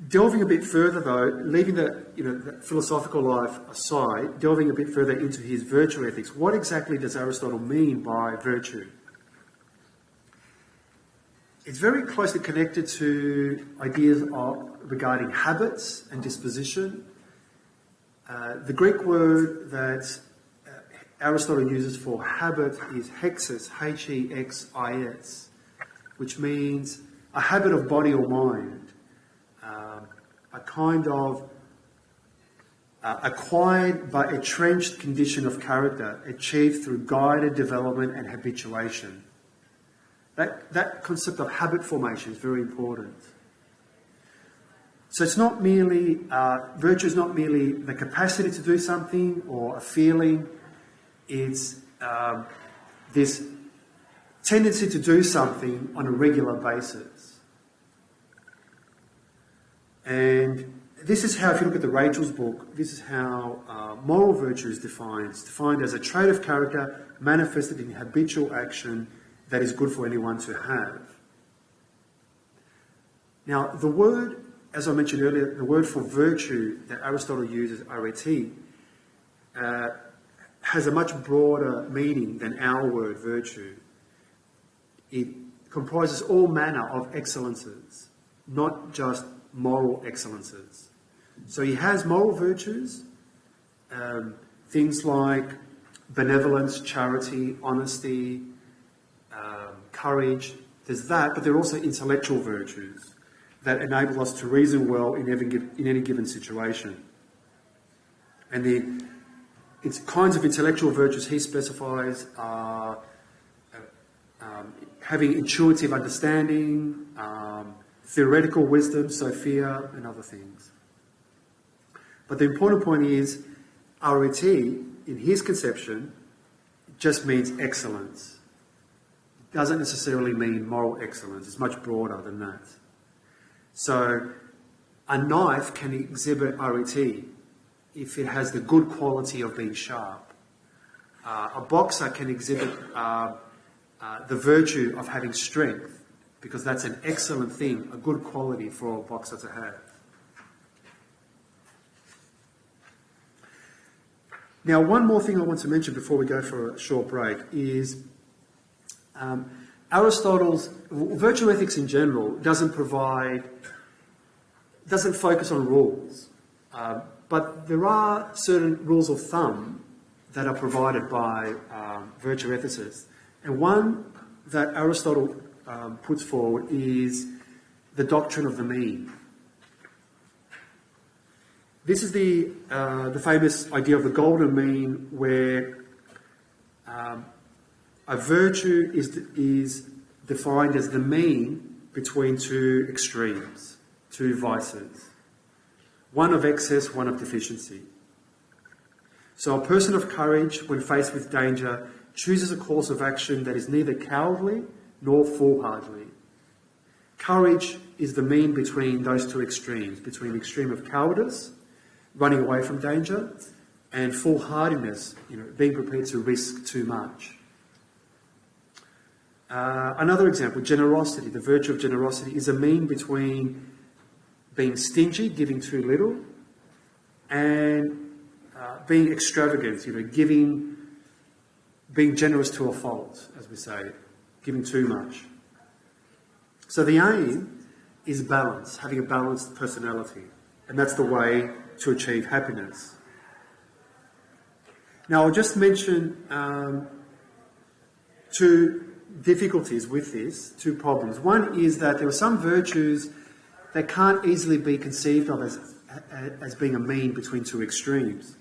delving a bit further though, leaving the philosophical life aside, delving a bit further into his virtue ethics, what exactly does Aristotle mean by virtue? It's very closely connected to ideas regarding habits and disposition. The Greek word that Aristotle uses for habit is hexis, H-E-X-I-S, which means a habit of body or mind, a kind of acquired but entrenched condition of character achieved through guided development and habituation. That concept of habit formation is very important. So it's not merely, virtue is not merely the capacity to do something or a feeling. It's this tendency to do something on a regular basis. And this is how, if you look at the Rachel's book, this is how moral virtue is defined. It's defined as a trait of character manifested in habitual action that is good for anyone to have. Now, the word, as I mentioned earlier, the word for virtue that Aristotle uses, arete, has a much broader meaning than our word virtue. It comprises all manner of excellences, not just moral excellences. So he has moral virtues, things like benevolence, charity, honesty, courage. There's that, but there are also intellectual virtues that enable us to reason well in any given situation. And the kinds of intellectual virtues he specifies are having intuitive understanding, theoretical wisdom, Sophia, and other things. But the important point is, arete, in his conception, just means excellence. It doesn't necessarily mean moral excellence. It's much broader than that. So a knife can exhibit arete if it has the good quality of being sharp. A boxer can exhibit the virtue of having strength, because that's an excellent thing, a good quality for a boxer to have. Now, one more thing I want to mention before we go for a short break is Aristotle's virtue ethics in general doesn't focus on rules, but there are certain rules of thumb that are provided by virtue ethicists. And one that Aristotle puts forward is the doctrine of the mean. This is the famous idea of the golden mean, where a virtue is defined as the mean between two extremes, two vices. one of excess, one of deficiency. So a person of courage, when faced with danger, chooses a course of action that is neither cowardly nor foolhardy. Courage is the mean between those two extremes, between the extreme of cowardice, running away from danger, and foolhardiness, being prepared to risk too much. Another example, generosity. The virtue of generosity is a mean between being stingy, giving too little, and being extravagant, being generous to a fault, as we say, giving too much. So the aim is balance, having a balanced personality, and that's the way to achieve happiness. Now, I'll just mention two difficulties with this, two problems. One is that there are some virtues that can't easily be conceived of as being a mean between two extremes.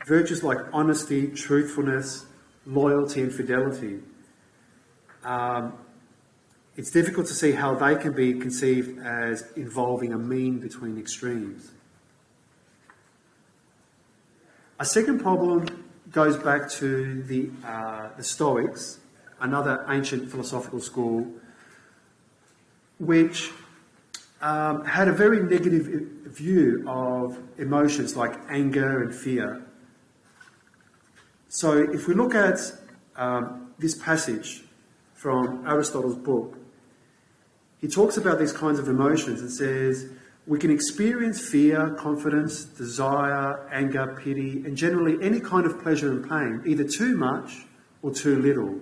Virtues like honesty, truthfulness, loyalty and fidelity. It's difficult to see how they can be conceived as involving a mean between extremes. A second problem goes back to the Stoics, another ancient philosophical school, which had a very negative view of emotions like anger and fear. So if we look at this passage from Aristotle's book, he talks about these kinds of emotions and says, we can experience fear, confidence, desire, anger, pity, and generally any kind of pleasure and pain, either too much or too little,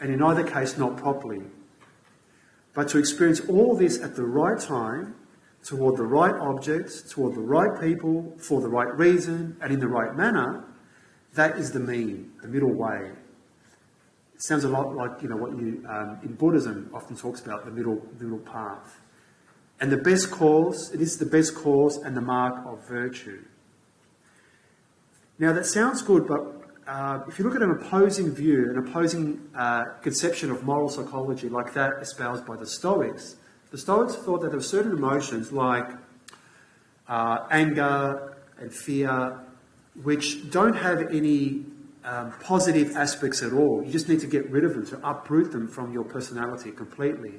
and in either case not properly. But to experience all this at the right time, toward the right objects, toward the right people, for the right reason, and in the right manner, that is the mean, the middle way. It sounds a lot like what you in Buddhism often talks about, the middle path. And it is the best cause and the mark of virtue. Now that sounds good, but if you look at an opposing view, an opposing conception of moral psychology like that espoused by the Stoics thought that there were certain emotions like anger and fear which don't have any positive aspects at all. You just need to get rid of them, to uproot them from your personality completely.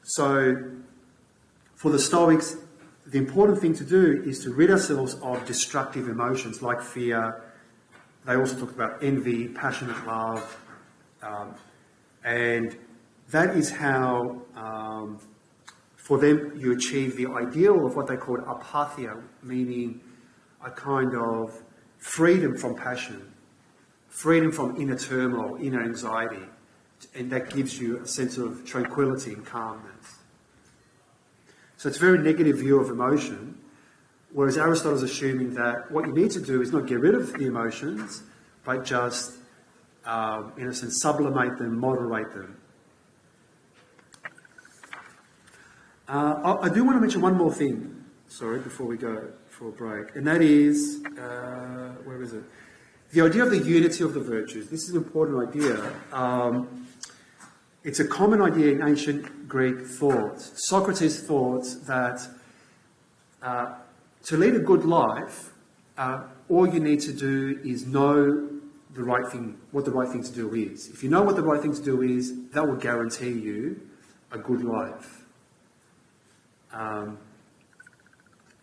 So for the Stoics, the important thing to do is to rid ourselves of destructive emotions like fear. They also talk about envy, passionate love, and that is how, for them, you achieve the ideal of what they call apatheia, meaning a kind of freedom from passion, freedom from inner turmoil, inner anxiety, and that gives you a sense of tranquility and calmness. So it's a very negative view of emotion, whereas Aristotle's assuming that what you need to do is not get rid of the emotions, but just, in a sense, sublimate them, moderate them. I do want to mention one more thing, before we go for a break, and that is, where is it? The idea of the unity of the virtues. This is an important idea. It's a common idea in ancient Greek thought. Socrates thought that to lead a good life, all you need to do is know the right thing, what the right thing to do is. If you know what the right thing to do is, that will guarantee you a good life.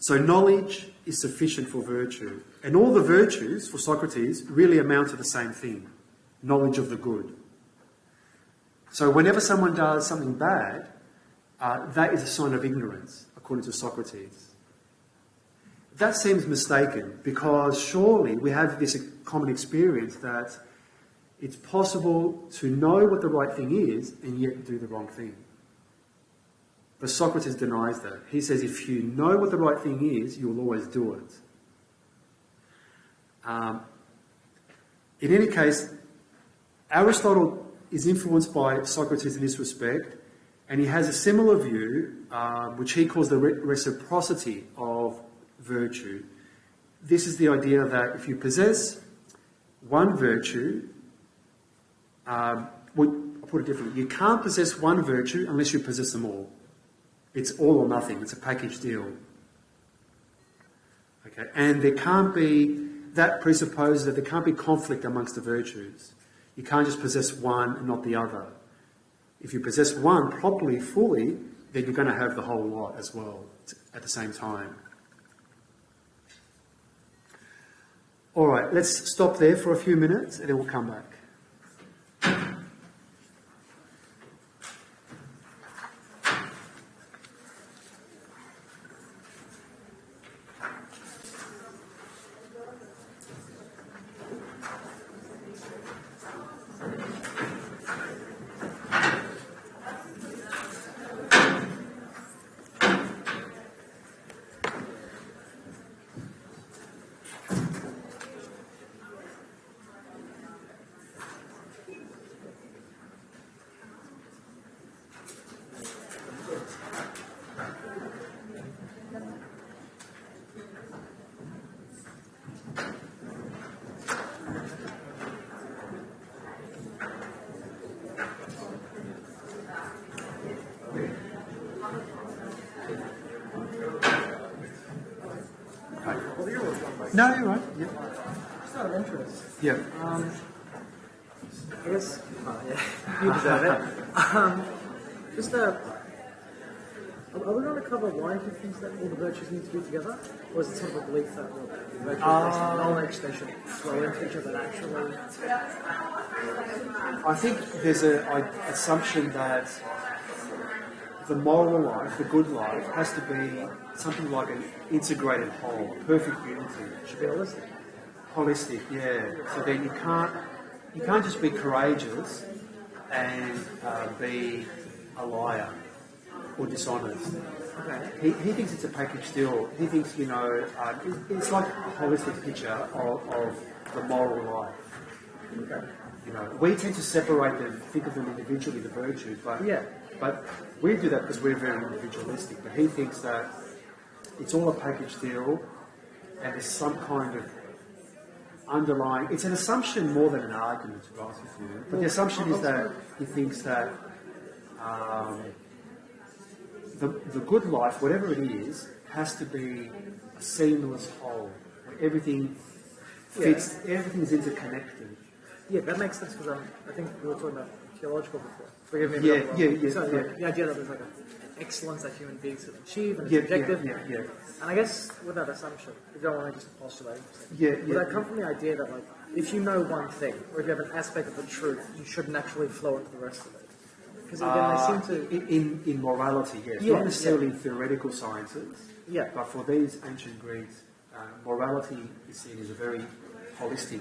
So knowledge is sufficient for virtue. And all the virtues, for Socrates, really amount to the same thing, knowledge of the good. So whenever someone does something bad, that is a sign of ignorance, according to Socrates. That seems mistaken, because surely we have this common experience that it's possible to know what the right thing is and yet do the wrong thing. But Socrates denies that. He says if you know what the right thing is, you will always do it. In any case, Aristotle is influenced by Socrates in this respect, and he has a similar view, which he calls the reciprocity of virtue. This is the idea that if you possess one virtue, I'll put it differently, you can't possess one virtue unless you possess them all. It's all or nothing. It's a package deal. Okay, and there can't be, that presupposes that there can't be conflict amongst the virtues. You can't just possess one and not the other. If you possess one properly, fully, then you're going to have the whole lot as well at the same time. All right, let's stop there for a few minutes and then we'll come back. No, you're right. Yeah. Just out of interest. Yeah. I guess, yeah, you deserve it. Just are we going to cover why he thinks that all the virtues need to be together? Or is it sort of a belief that, well, the virtues, knowledge, they should flow into each other naturally? I think there's an assumption that the moral life, the good life, has to be something like an integrated whole, perfect unity. It should be holistic. Holistic, yeah. So then you can't just be courageous and be a liar or dishonest. Okay. He thinks it's a package deal. He thinks, it's like a holistic picture of the moral life. Okay. We tend to separate them, think of them individually, the virtues, but we do that because we're very individualistic. But he thinks that it's all a package deal, and there's some kind of underlying. It's an assumption more than an argument, to be honest with you. But the assumption is that he thinks that the good life, whatever it is, has to be a seamless whole, where everything fits, everything's interconnected. Yeah, that makes sense because I think we were talking about theological before. Forgive me. So the idea that there's like an excellence that human beings can achieve and it's objective. And I guess with that assumption, if you don't want to just postulate, would that come from the idea that like if you know one thing or if you have an aspect of the truth, you should naturally flow into the rest of it? Because again, they seem to in morality, yes, not necessarily theoretical sciences. Yeah. But for these ancient Greeks, morality is seen as a very holistic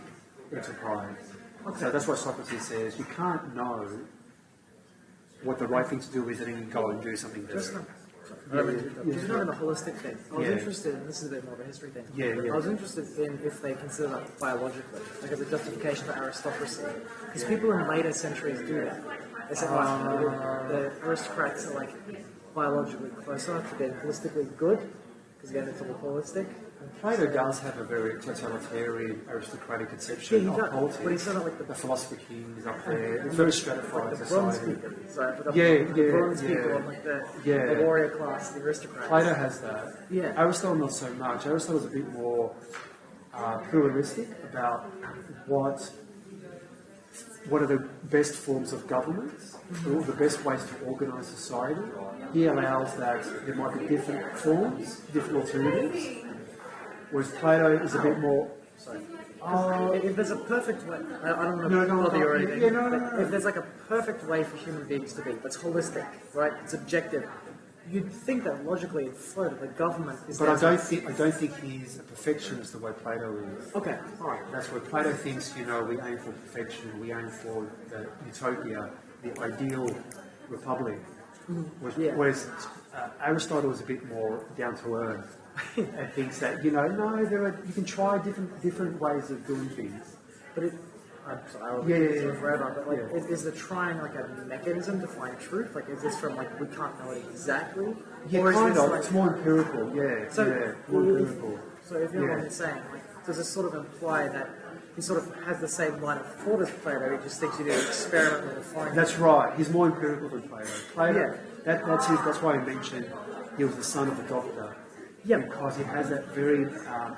enterprise. Okay. So that's why Socrates says you can't know what the right thing to do is and then go and do something better. Just not in a holistic thing. I was interested, and this is a bit more of a history thing. I was interested in if they consider that biologically, like as a justification for aristocracy. Because people in later centuries do that. They say, the aristocrats are like biologically closer to being holistically good, because again, it's all holistic. Plato does have a very totalitarian aristocratic conception of politics. But he's sort of like the philosopher king is up there. It's very stratified like the society. The bronze people, like the warrior class, the aristocrats. Plato has that. Yeah. Aristotle not so much. Aristotle's a bit more pluralistic about what are the best forms of government, or the best ways to organise society. He allows that there might be different forms, different alternatives. Whereas Plato is a bit more. Sorry. If there's a perfect way, I don't know whether you're anything. If there's like a perfect way for human beings to be, that's holistic, right? It's objective. You'd think that logically it flowed. The government is. But I don't think he's a perfectionist the way Plato is. Okay, all right. That's where Plato thinks. We aim for perfection. We aim for the utopia, the ideal republic. Whereas Aristotle is a bit more down to earth. And thinks that you can try different ways of doing things. But forever. But like, is the trying like a mechanism to find truth? Like, is this from like we can't know it exactly? Yeah, or kind of. Like, it's more empirical. Yeah, more empirical. So if you're saying, like, does this sort of imply that he sort of has the same line of thought as Plato? He just thinks you need to experiment with the findings. That's right. He's more empirical than Plato. Plato, that's why I mentioned he was the son of a doctor. Yeah. Because he has that very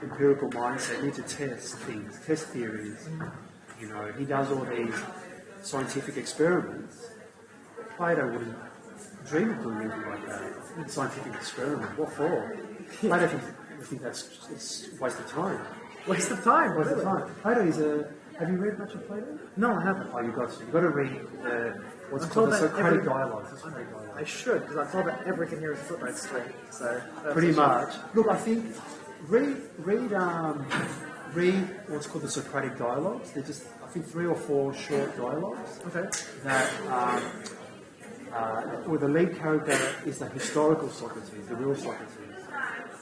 empirical mindset. You need to test things, test theories. You know, he does all these scientific experiments. Plato wouldn't dream of doing anything like that. Scientific experiment. What for? Plato think that's it's a waste of time. Waste of time. Waste of time. Plato is a. Have you read much of Plato? No, I haven't. Oh, you've got to read what's called the Socratic dialogues. I should, because I'm told that everything here is footnotes to it. So pretty much. Look, I think read what's called the Socratic dialogues. They're just, I think, 3 or 4 short dialogues. Okay. That where the lead character is the historical Socrates, the real Socrates.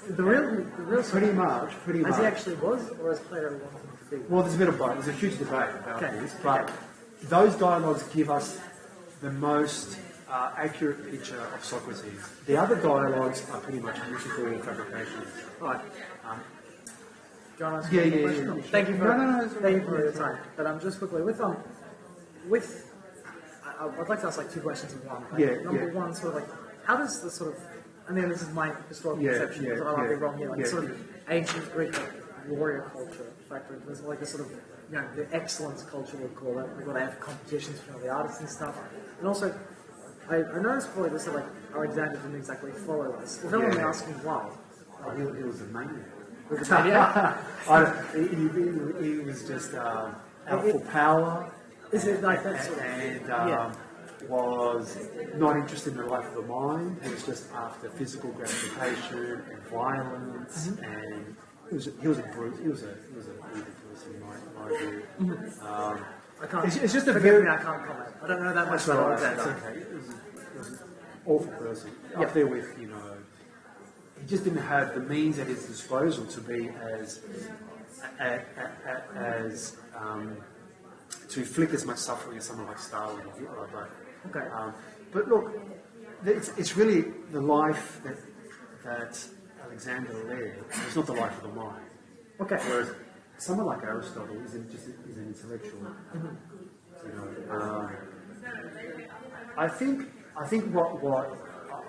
The real pretty much. As he actually was, or as Plato wanted him to be? Well, there's a bit of both. There's a huge debate about this, but those dialogues give us the most accurate picture of Socrates. The other dialogues are pretty much mythical fabrications. Right. John, Yeah. Thank you for Thank you for your time. But just quickly I'd like to ask like 2 questions in one. Like, number one, sort of like, how does the sort of, I mean, this is my historical perception, so I might be wrong here, like sort of ancient Greek warrior culture factor. There's like a sort of, you know, the excellence culture, we'll call it. We've got to have competitions for the artists and stuff. And also, I noticed probably this, like, Alexander didn't exactly follow this. If anyone asking why. He was a maniac. Was it maniac? He was just out for power. Is it like that sort of, and was not interested in the life of the mind. He was just after physical gratification and violence, and he was a brute. He was a evil person in my view. I can't. It's just a very. I can't comment. I don't know that much about Alexander. It's okay. It was an awful person. Up there with, you know, he just didn't have the means at his disposal to be to inflict as much suffering as someone like Stalin or Hitler. But look, it's really the life that Alexander led. It's not the life of the mind. Okay. Whereas someone like Aristotle is an intellectual. You know, I think what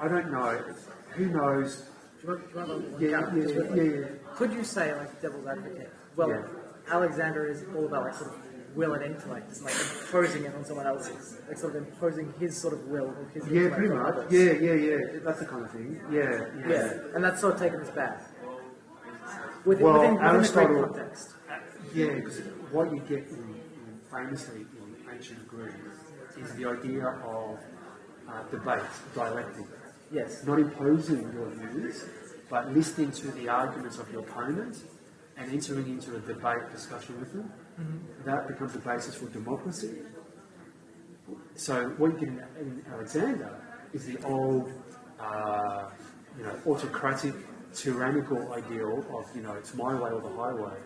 I don't know. Who knows? Could you say, like, devil's advocate? Well, Alexander is all about like sort of will and intellect, it's like imposing it on someone else's, like sort of imposing his sort of will or his intellect pretty on much. others. That's the kind of thing. And that's sort of taken as bad. Within Aristotle, the Greek context. Because what you get famously in ancient Greece is the idea of debate, dialectic. Yes. Not imposing your views, but listening to the arguments of your opponent and entering into a debate discussion with them. That becomes the basis for democracy. So what you get in Alexander is the old, autocratic, tyrannical ideal of, it's my way or the highway.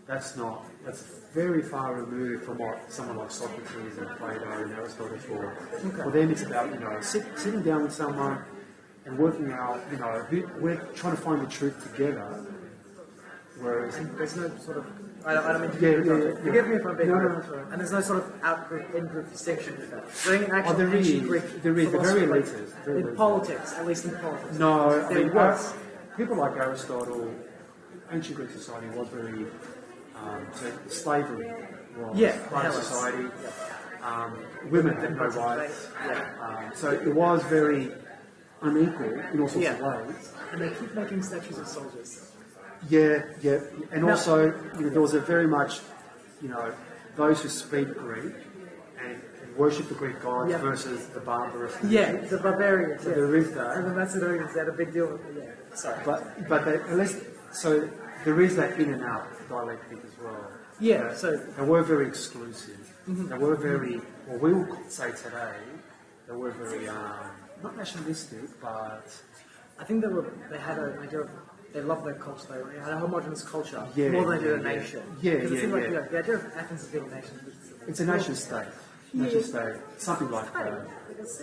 That's very far removed from what someone like Socrates and Plato and Aristotle thought. For them, it's about, sitting down with someone and working out, we're trying to find the truth together. Whereas there's no sort of, I don't mean to forgive me if I'm being rude. And there's no sort of out-group, in-group distinction with that. So in actual ancient Greek there is, very elitist. In politics, at least in politics. No, there was. People like Aristotle, ancient Greek society was very, slavery was part of society. Women had no rights. So it was very unequal in all sorts of ways. And they keep making statues of soldiers. And also, there was a very much, those who speak Greek and worship the Greek gods versus the barbarous. The barbarians. So there is that. And the Macedonians had a big deal with it. Sorry. But at least, so there is that in and out dialectic as well. So they were very exclusive. They were very, well, we would say today, they were very, not nationalistic, but I think they had an idea of, they loved their culture. They had a homogenous culture more than they did a nation. The idea of Athens as being a nation. It's a nation state. Nation state. Something like that.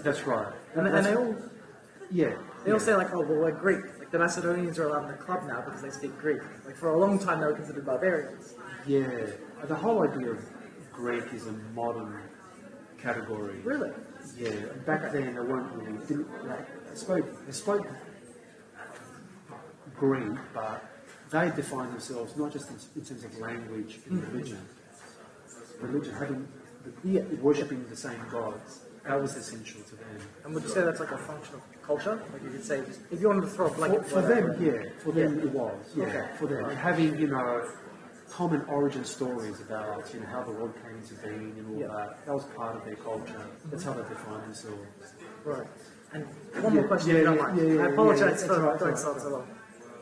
That's right. And they all. They all say like, oh well, we're Greek. Like the Macedonians are allowed in the club now because they speak Greek. Like for a long time they were considered barbarians. Yeah, the whole idea of Greek is a modern category. Really? Yeah, back then they weren't really, they spoke Greek, but they defined themselves not just in terms of language and religion. Having, worshipping the same gods, that was essential to them. And would you say that's like a function of culture? Like you could say, just, if you wanted to throw a blanket for them, it was. Yeah, okay. For them, having common origin stories about how the world came to being and all that. That was part of their culture. That's how they defined themselves. Right. And one more question, if you don't mind. I apologise for going so long.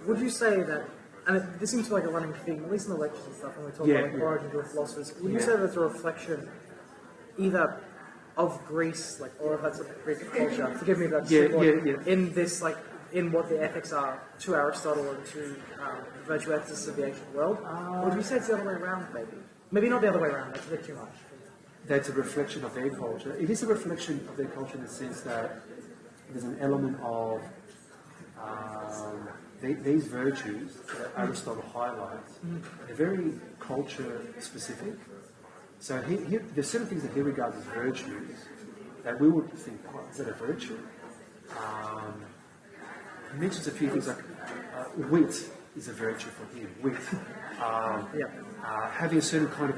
Would you say that, and this seems like a running theme, at least in the lectures and stuff, when we talk about origins of philosophers, would you say that's a reflection either of Greece, or of that sort of Greek culture? Forgive me if that's in this, in what the ethics are to Aristotle and to the virtue ethics of the ancient world? Or would you say it's the other way around, maybe? Maybe not the other way around, that's a bit too much. That's a reflection of their culture. It is a reflection of their culture in the sense that there's an element of these virtues that Aristotle highlights, they're very culture specific. So there's certain things that he regards as virtues that we would think, is that a virtue? He mentions a few things like wit is a virtue for him. Wit. Having a certain kind of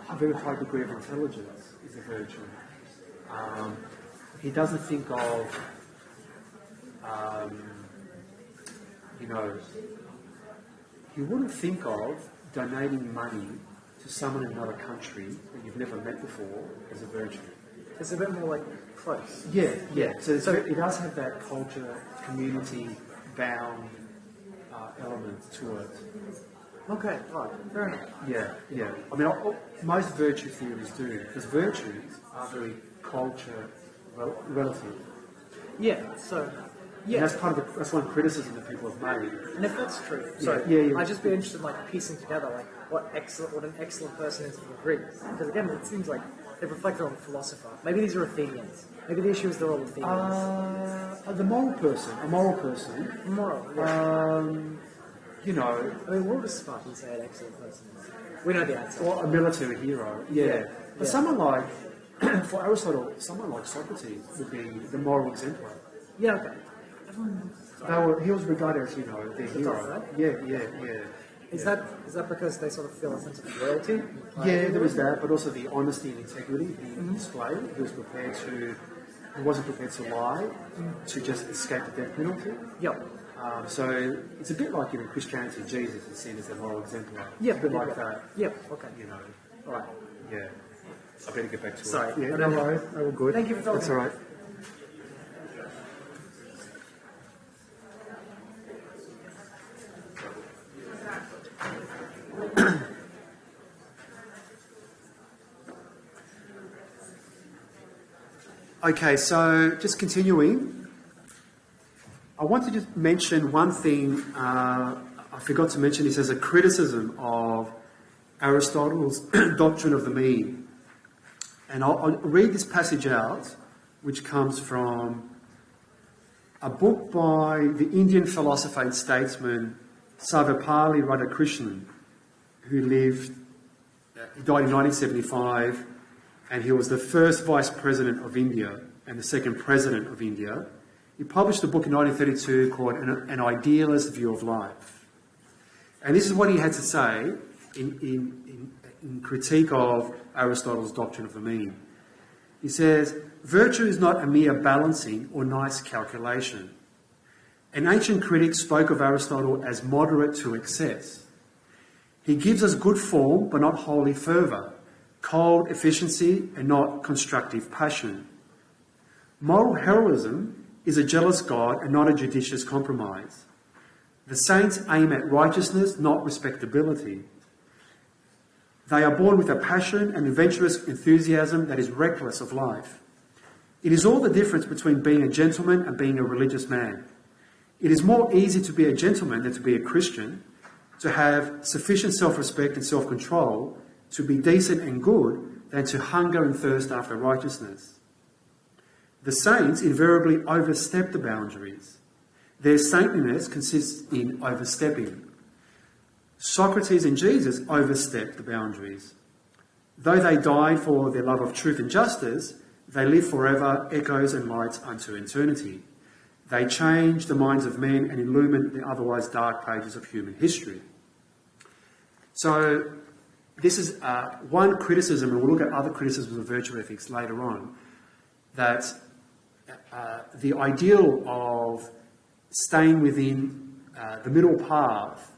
a very high degree of intelligence is a virtue. He doesn't think of, he wouldn't think of donating money to someone in another country that you've never met before as a virtue. It's a bit more close. Yeah. So it does have that culture, community-bound element to it. Okay, right, fair enough. Yeah. I mean, most virtue theories do, because virtues are very culture relative. Yeah, so... Yeah, and that's one criticism that people have made. And if that's true, I'd just be interested in piecing together what an excellent person is for the Greeks. Because again, it seems like they've reflected on a philosopher. Maybe these are Athenians. Maybe the issue is they're all Athenians. A moral person. Moral. Yeah. I mean, what does Spartan say an excellent person is? We know the answer. Or a military hero. Yeah. But someone like, for Aristotle, someone like Socrates would be the moral exemplar. Yeah. Okay. He was regarded as, their hero. Right? Yeah. Is that because they sort of feel a sense of loyalty? Yeah, there was that, but also the honesty and integrity he displayed. He wasn't prepared to lie to just escape the death penalty. Yep. So it's a bit like Christianity. Jesus is seen as a moral exemplar. Yeah, a bit like that. Yep. Okay. All right. Yeah. I better get back to it. Sorry. Yeah. No worries. No, we're good. Thank you for talking. That's all right. Okay, so just continuing, I want to just mention one thing I forgot to mention. This as a criticism of Aristotle's doctrine of the mean. And I'll read this passage out, which comes from a book by the Indian philosopher and statesman Sarvepalli Radhakrishnan, who he died in 1975, and he was the first Vice President of India and the second President of India. He published a book in 1932 called An Idealist View of Life. And this is what he had to say in critique of Aristotle's doctrine of the mean. He says, "Virtue is not a mere balancing or nice calculation. An ancient critic spoke of Aristotle as moderate to excess. He gives us good form, but not holy fervour, cold efficiency and not constructive passion. Moral heroism is a jealous God and not a judicious compromise. The saints aim at righteousness, not respectability. They are born with a passion and adventurous enthusiasm that is reckless of life. It is all the difference between being a gentleman and being a religious man. It is more easy to be a gentleman than to be a Christian, to have sufficient self-respect and self-control, to be decent and good, than to hunger and thirst after righteousness. The saints invariably overstep the boundaries. Their saintliness consists in overstepping. Socrates and Jesus overstepped the boundaries. Though they died for their love of truth and justice, they live forever, echoes and lights unto eternity. They change the minds of men and illumine the otherwise dark pages of human history. So this is one criticism, and we'll look at other criticisms of virtue ethics later on, that the ideal of staying within the middle path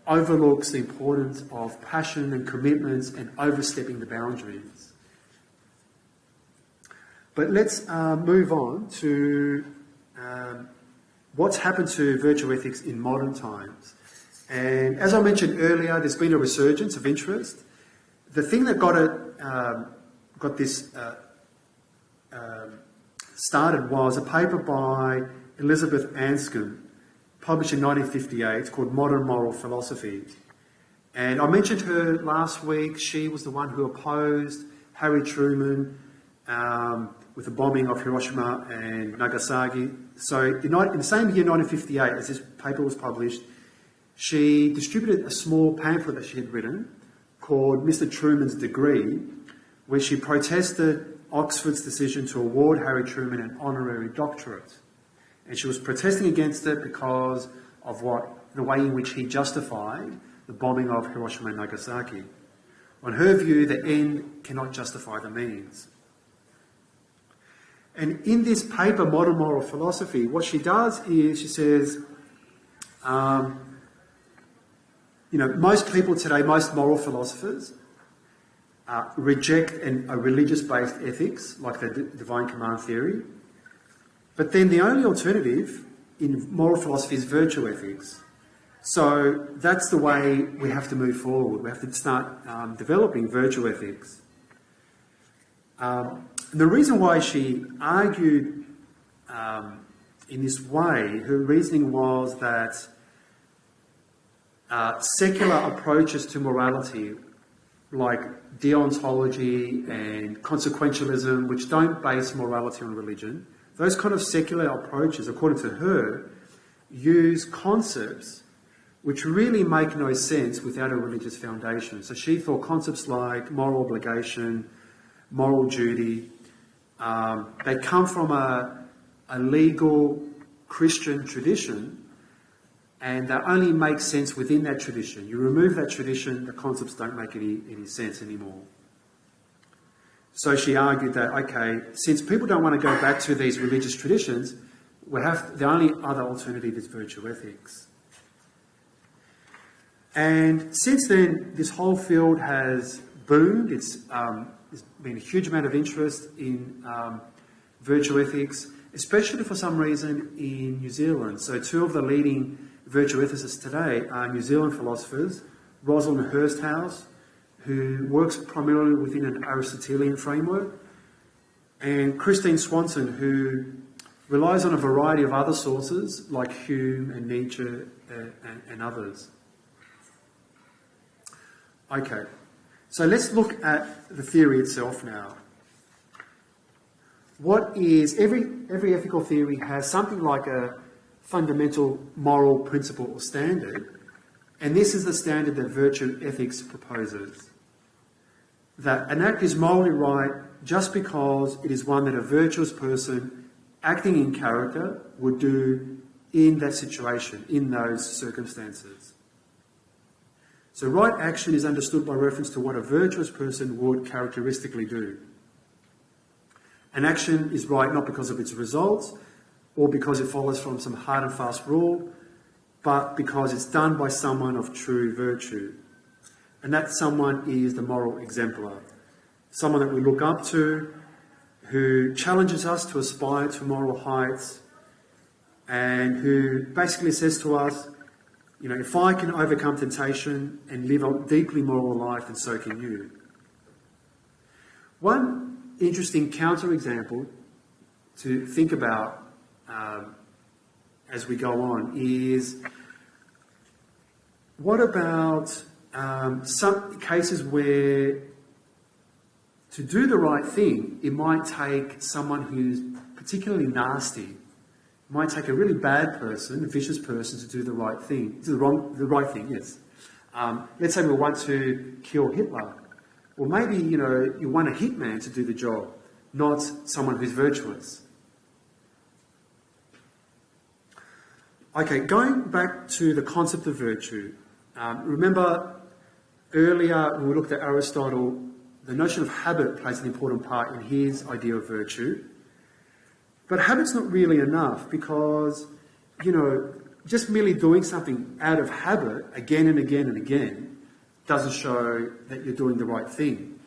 overlooks the importance of passion and commitments and overstepping the boundaries. But let's move on to what's happened to virtue ethics in modern times. And as I mentioned earlier, there's been a resurgence of interest. The thing that got this started was a paper by Elizabeth Anscombe, published in 1958, called Modern Moral Philosophy. And I mentioned her last week. She was the one who opposed Harry Truman with the bombing of Hiroshima and Nagasaki. So in the same year, 1958, as this paper was published, she distributed a small pamphlet that she had written called Mr. Truman's Degree, where she protested Oxford's decision to award Harry Truman an honorary doctorate. And she was protesting against it because of the way in which he justified the bombing of Hiroshima and Nagasaki. On her view, the end cannot justify the means. And in this paper, Modern Moral Philosophy, what she does is she says, most people today, most moral philosophers, reject a religious-based ethics, like the divine command theory. But then the only alternative in moral philosophy is virtue ethics. So that's the way we have to move forward. We have to start developing virtue ethics. The reason why she argued in this way, her reasoning was that secular approaches to morality, like deontology and consequentialism, which don't base morality on religion, those kind of secular approaches, according to her, use concepts which really make no sense without a religious foundation. So she thought concepts like moral obligation, moral duty, they come from a legal Christian tradition, and they only make sense within that tradition. You remove that tradition, the concepts don't make any sense anymore. So she argued that, okay, since people don't want to go back to these religious traditions, the only other alternative is virtue ethics. And since then, this whole field has boomed. There's been a huge amount of interest in virtue ethics, especially for some reason in New Zealand. So two of the leading virtue ethicists today are New Zealand philosophers, Rosalind Hursthouse, who works primarily within an Aristotelian framework, and Christine Swanson, who relies on a variety of other sources like Hume and Nietzsche and others. Okay, so let's look at the theory itself now. Every ethical theory has something like a fundamental moral principle or standard, and this is the standard that virtue ethics proposes. That an act is morally right just because it is one that a virtuous person acting in character would do in that situation, in those circumstances. So right action is understood by reference to what a virtuous person would characteristically do. An action is right not because of its results or because it follows from some hard and fast rule, but because it's done by someone of true virtue. And that someone is the moral exemplar, someone that we look up to, who challenges us to aspire to moral heights, and who basically says to us, if I can overcome temptation and live a deeply moral life, then so can you. One interesting counterexample to think about as we go on is, what about some cases where to do the right thing, it might take someone who's particularly nasty might take a really bad person, a vicious person, to do the right thing. The right thing, yes. Let's say we want to kill Hitler. Well, maybe, you want a hitman to do the job, not someone who's virtuous. Okay, going back to the concept of virtue. Remember earlier when we looked at Aristotle, the notion of habit plays an important part in his idea of virtue. But habit's not really enough because, just merely doing something out of habit again and again and again doesn't show that you're doing the right thing.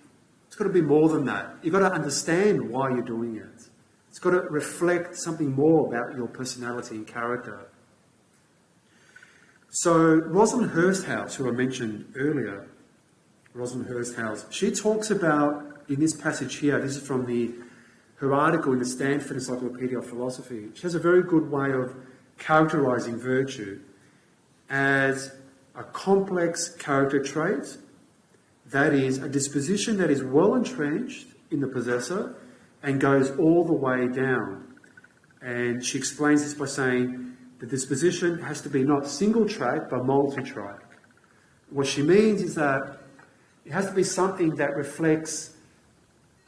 It's got to be more than that. You've got to understand why you're doing it. It's got to reflect something more about your personality and character. So Rosalind Hursthouse, who I mentioned earlier, she talks about, in this passage here, this is from her article in the Stanford Encyclopedia of Philosophy. She has a very good way of characterising virtue as a complex character trait, that is, a disposition that is well entrenched in the possessor and goes all the way down. And she explains this by saying the disposition has to be not single-track but multi-track. What she means is that it has to be something that reflects,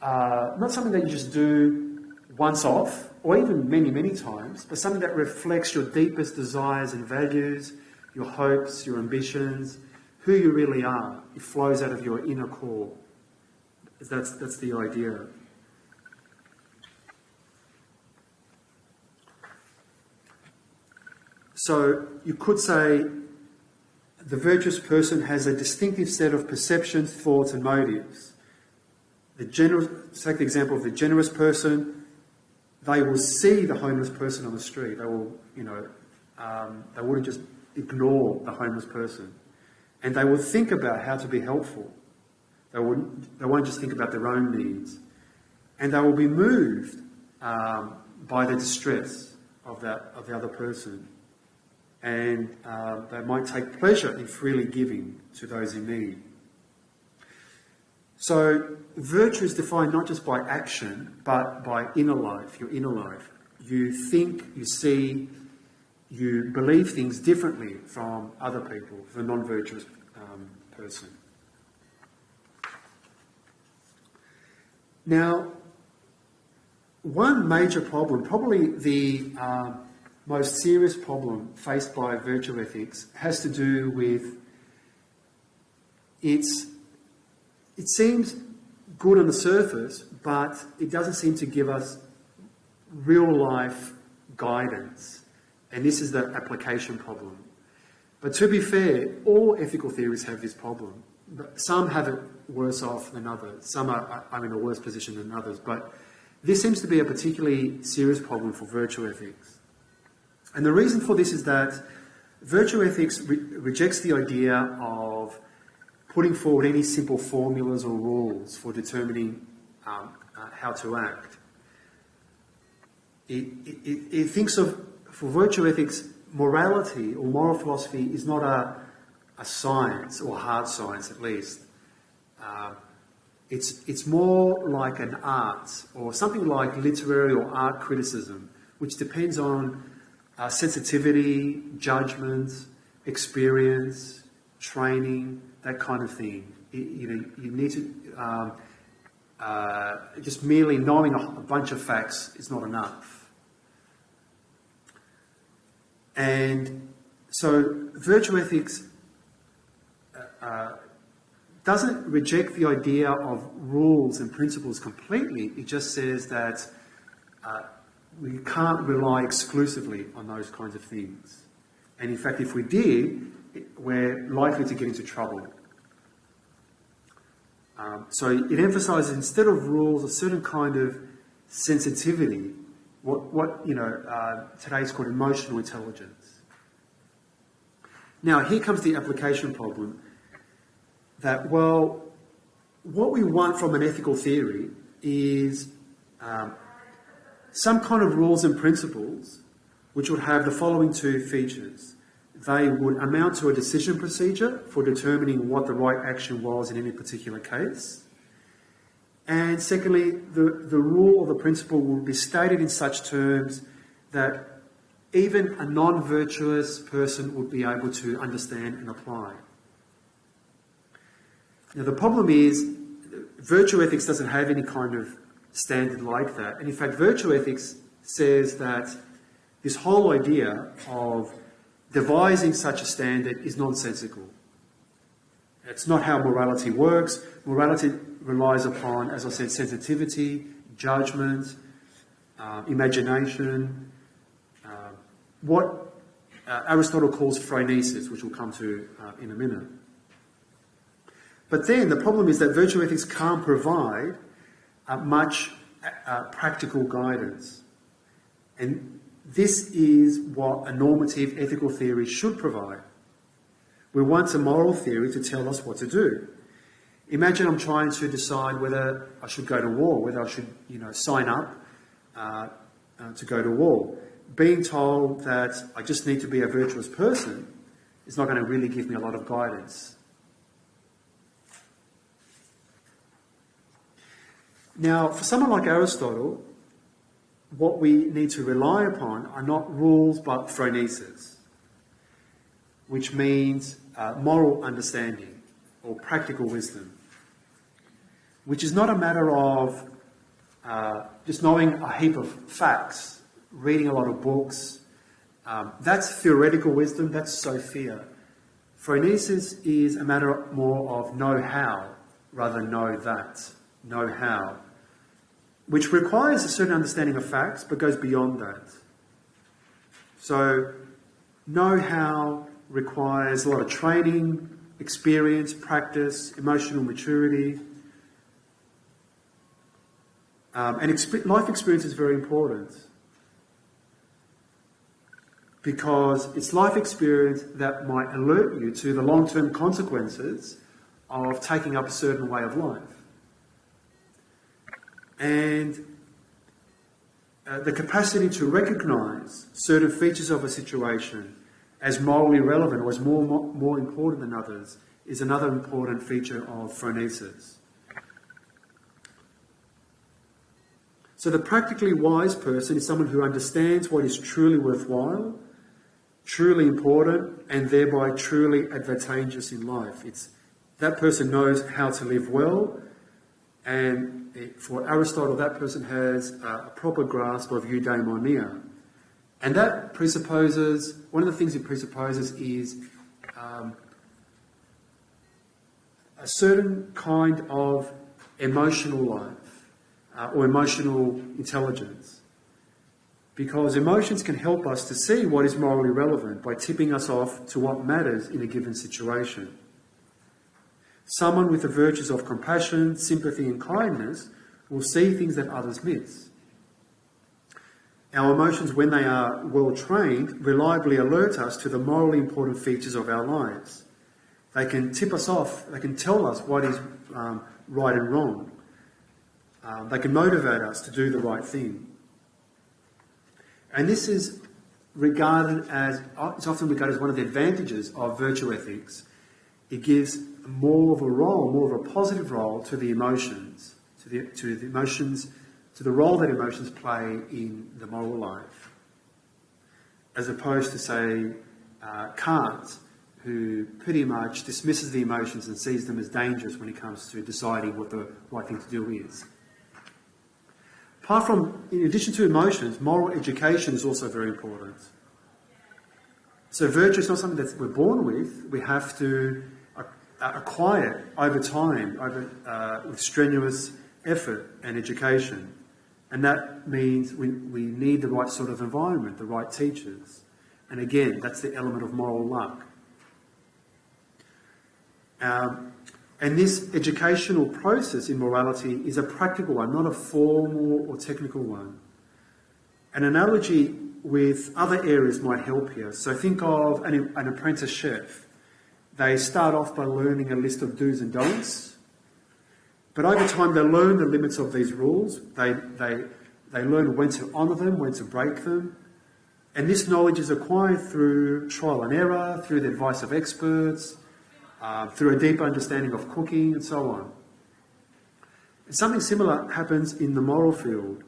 not something that you just do once off, or even many, many times, but something that reflects your deepest desires and values, your hopes, your ambitions, who you really are. It flows out of your inner core. That's the idea. So you could say the virtuous person has a distinctive set of perceptions, thoughts and motives. Take the example of the generous person. They will see the homeless person on the street. They will, they wouldn't just ignore the homeless person. And they will think about how to be helpful. They won't just think about their own needs. And they will be moved by the distress of the other person. And they might take pleasure in freely giving to those in need. So virtue is defined not just by action, but by inner life, your inner life. You think, you see, you believe things differently from other people, from a non-virtuous person. Now, one major problem, probably the most serious problem faced by virtue ethics, has to do with it seems good on the surface, but it doesn't seem to give us real life guidance. And this is the application problem. But to be fair, all ethical theories have this problem. Some have it worse off than others. Some are in a worse position than others. But this seems to be a particularly serious problem for virtue ethics. And the reason for this is that virtue ethics rejects the idea of putting forward any simple formulas or rules for determining how to act. It thinks of, for virtue ethics, morality or moral philosophy is not a science, or hard science at least. It's more like an art, or something like literary or art criticism, which depends on sensitivity, judgment, experience, training, that kind of thing. You need to just merely knowing a bunch of facts is not enough. And so virtue ethics doesn't reject the idea of rules and principles completely. It just says that we can't rely exclusively on those kinds of things. And in fact, if we did, we're likely to get into trouble. So it emphasises, instead of rules, a certain kind of sensitivity, what today is called emotional intelligence. Now, here comes the application problem. That, well, what we want from an ethical theory is some kind of rules and principles which would have the following two features. They would amount to a decision procedure for determining what the right action was in any particular case. And secondly, the rule or the principle would be stated in such terms that even a non-virtuous person would be able to understand and apply. Now the problem is, virtue ethics doesn't have any kind of standard like that. And in fact, virtue ethics says that this whole idea of devising such a standard is nonsensical. It's not how morality works. Morality relies upon, as I said, sensitivity, judgment, imagination, what Aristotle calls phronesis, which we'll come to in a minute. But then the problem is that virtue ethics can't provide much practical guidance. And this is what a normative ethical theory should provide. We want a moral theory to tell us what to do. Imagine I'm trying to decide whether I should go to war, whether I should, sign up to go to war. Being told that I just need to be a virtuous person is not going to really give me a lot of guidance. Now, for someone like Aristotle, what we need to rely upon are not rules but phronesis, which means moral understanding or practical wisdom, which is not a matter of just knowing a heap of facts, reading a lot of books. That's theoretical wisdom, that's Sophia. Phronesis is a matter more of know-how rather than know-how, which requires a certain understanding of facts but goes beyond that. So know-how requires a lot of training, experience, practice, emotional maturity. And life experience is very important, because it's life experience that might alert you to the long-term consequences of taking up a certain way of life. And the capacity to recognise certain features of a situation as morally relevant or as more important than others is another important feature of phronesis. So the practically wise person is someone who understands what is truly worthwhile, truly important, and thereby truly advantageous in life. That person knows how to live well, and for Aristotle, that person has a proper grasp of eudaimonia. And that presupposes, one of the things it presupposes is a certain kind of emotional life or emotional intelligence. Because emotions can help us to see what is morally relevant by tipping us off to what matters in a given situation. Someone with the virtues of compassion, sympathy and kindness will see things that others miss. Our emotions, when they are well trained, reliably alert us to the morally important features of our lives. They can tip us off, they can tell us what is right and wrong. They can motivate us to do the right thing. And this is it's often regarded as one of the advantages of virtue ethics. It gives more of a role, more of a positive role to the emotions, to the role that emotions play in the moral life, as opposed to, say, Kant, who pretty much dismisses the emotions and sees them as dangerous when it comes to deciding what the right thing to do is. In addition to emotions, moral education is also very important. So virtue is not something that we're born with. We have to acquire it over time, with strenuous effort and education. And that means we need the right sort of environment, the right teachers. And again, that's the element of moral luck. And this educational process in morality is a practical one, not a formal or technical one. An analogy with other areas might help here. So think of an apprentice chef. They start off by learning a list of do's and don'ts, but over time they learn the limits of these rules. They learn when to honour them, when to break them. And this knowledge is acquired through trial and error, through the advice of experts, through a deeper understanding of cooking and so on. And something similar happens in the moral field.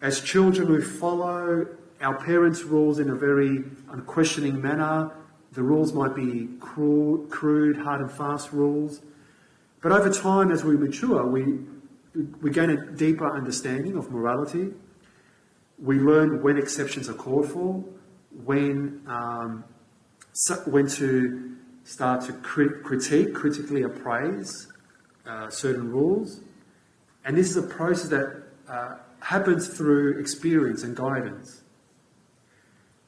As children, we follow our parents' rules in a very unquestioning manner. The rules might be crude, hard and fast rules. But over time, as we mature, we gain a deeper understanding of morality. We learn when exceptions are called for, when to start to critically appraise certain rules. And this is a process that happens through experience and guidance.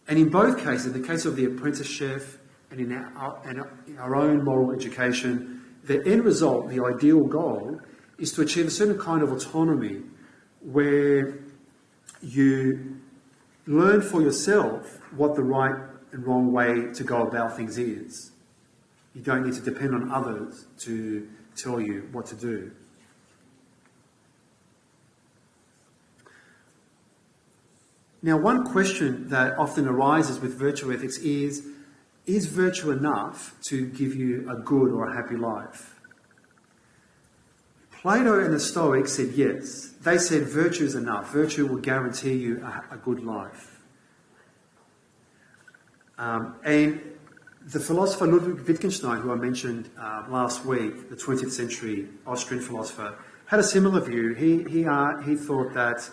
And in both cases, in the case of the apprentice chef and in our own moral education, the end result, the ideal goal, is to achieve a certain kind of autonomy where you learn for yourself what the right and wrong way to go about things is. You don't need to depend on others to tell you what to do. Now, one question that often arises with virtue ethics is virtue enough to give you a good or a happy life? Plato and the Stoics said yes. They said virtue is enough. Virtue will guarantee you a good life. And the philosopher Ludwig Wittgenstein, who I mentioned last week, the 20th century Austrian philosopher, had a similar view. He thought that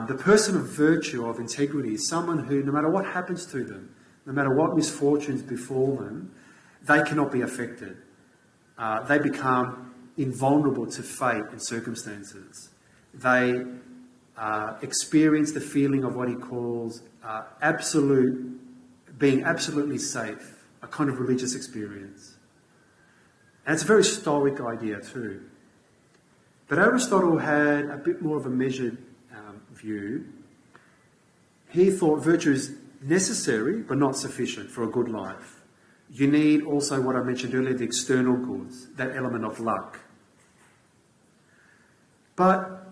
the person of virtue, of integrity, is someone who, no matter what happens to them, no matter what misfortunes befall them, they cannot be affected. They become invulnerable to fate and circumstances. They experience the feeling of what he calls being absolutely safe, a kind of religious experience. And it's a very Stoic idea too. But Aristotle had a bit more of a measured view. He thought virtue is necessary but not sufficient for a good life. You need also what I mentioned earlier, the external goods, that element of luck. But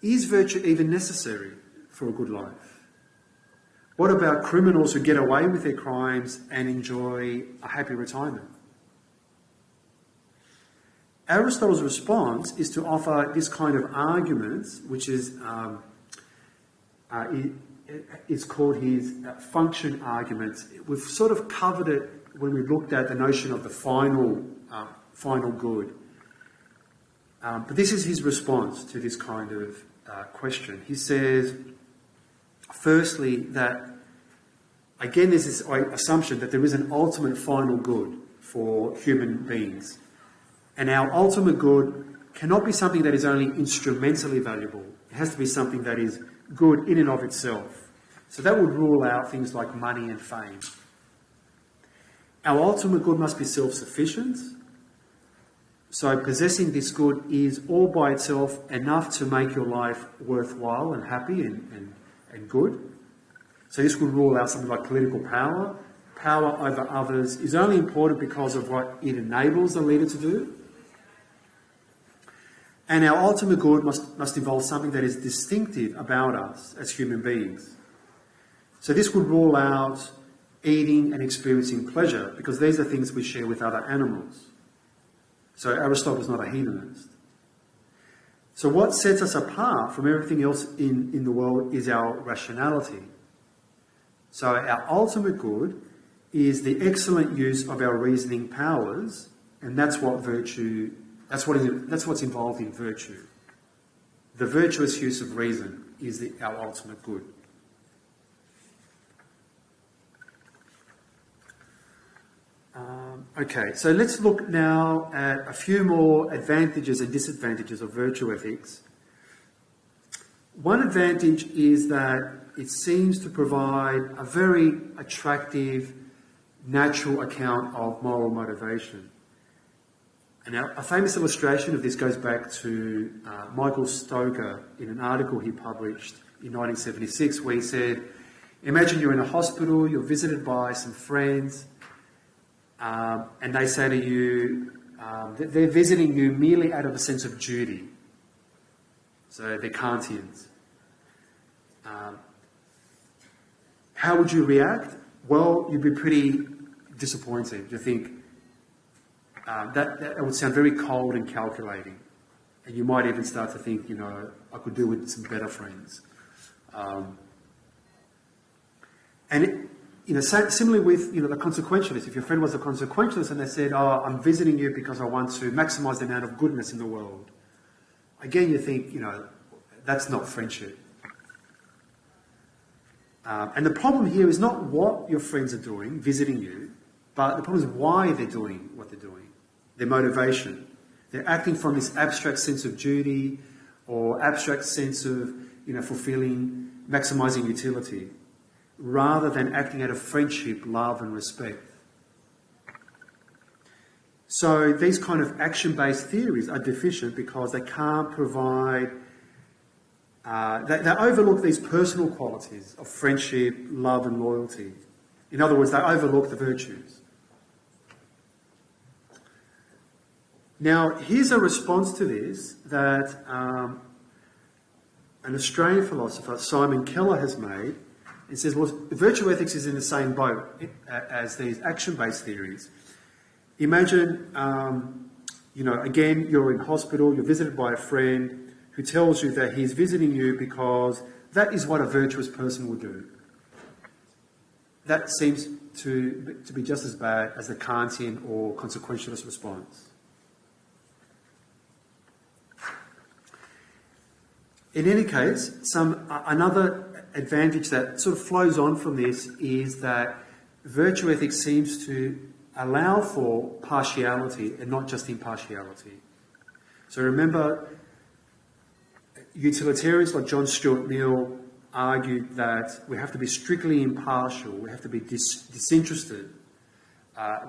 is virtue even necessary for a good life? What about criminals who get away with their crimes and enjoy a happy retirement? Aristotle's response is to offer this kind of argument, which is called his function argument. We've sort of covered it when we looked at the notion of the final good. But this is his response to this kind of question. He says, firstly, that, again, there's this assumption that there is an ultimate final good for human beings. And our ultimate good cannot be something that is only instrumentally valuable. It has to be something that is good in and of itself. So that would rule out things like money and fame. Our ultimate good must be self-sufficient. So possessing this good is all by itself enough to make your life worthwhile and happy and good. So this would rule out something like political power. Power over others is only important because of what it enables the leader to do. And our ultimate good must involve something that is distinctive about us as human beings. So this would rule out eating and experiencing pleasure, because these are things we share with other animals. So Aristotle is not a hedonist. So what sets us apart from everything else in the world is our rationality. So our ultimate good is the excellent use of our reasoning powers, and that's what virtue. That's what's involved in virtue. The virtuous use of reason is our ultimate good. Okay, so let's look now at a few more advantages and disadvantages of virtue ethics. One advantage is that it seems to provide a very attractive, natural account of moral motivation. And a famous illustration of this goes back to Michael Stoker in an article he published in 1976, where he said, imagine you're in a hospital, you're visited by some friends, and they say to you, they're visiting you merely out of a sense of duty. So they're Kantians. How would you react? Well, you'd be pretty disappointed. You think, that would sound very cold and calculating. And you might even start to think, I could do with some better friends. And similarly with the consequentialist. If your friend was a consequentialist and they said, "Oh, I'm visiting you because I want to maximise the amount of goodness in the world," again, you think, that's not friendship. And the problem here is not what your friends are doing, visiting you, but the problem is why they're doing what they're doing, their motivation. They're acting from this abstract sense of duty or abstract sense of, fulfilling, maximising utility, rather than acting out of friendship, love and respect. So these kind of action-based theories are deficient because they can't provide, they overlook these personal qualities of friendship, love and loyalty. In other words, they overlook the virtues. Now, here's a response to this that an Australian philosopher, Simon Keller, has made. It says, well, virtue ethics is in the same boat as these action-based theories. Imagine, again, you're in hospital, you're visited by a friend who tells you that he's visiting you because that is what a virtuous person would do. That seems to be just as bad as the Kantian or consequentialist response. In any case, another advantage that sort of flows on from this is that virtue ethics seems to allow for partiality and not just impartiality. So remember, utilitarians like John Stuart Mill argued that we have to be strictly impartial, we have to be disinterested,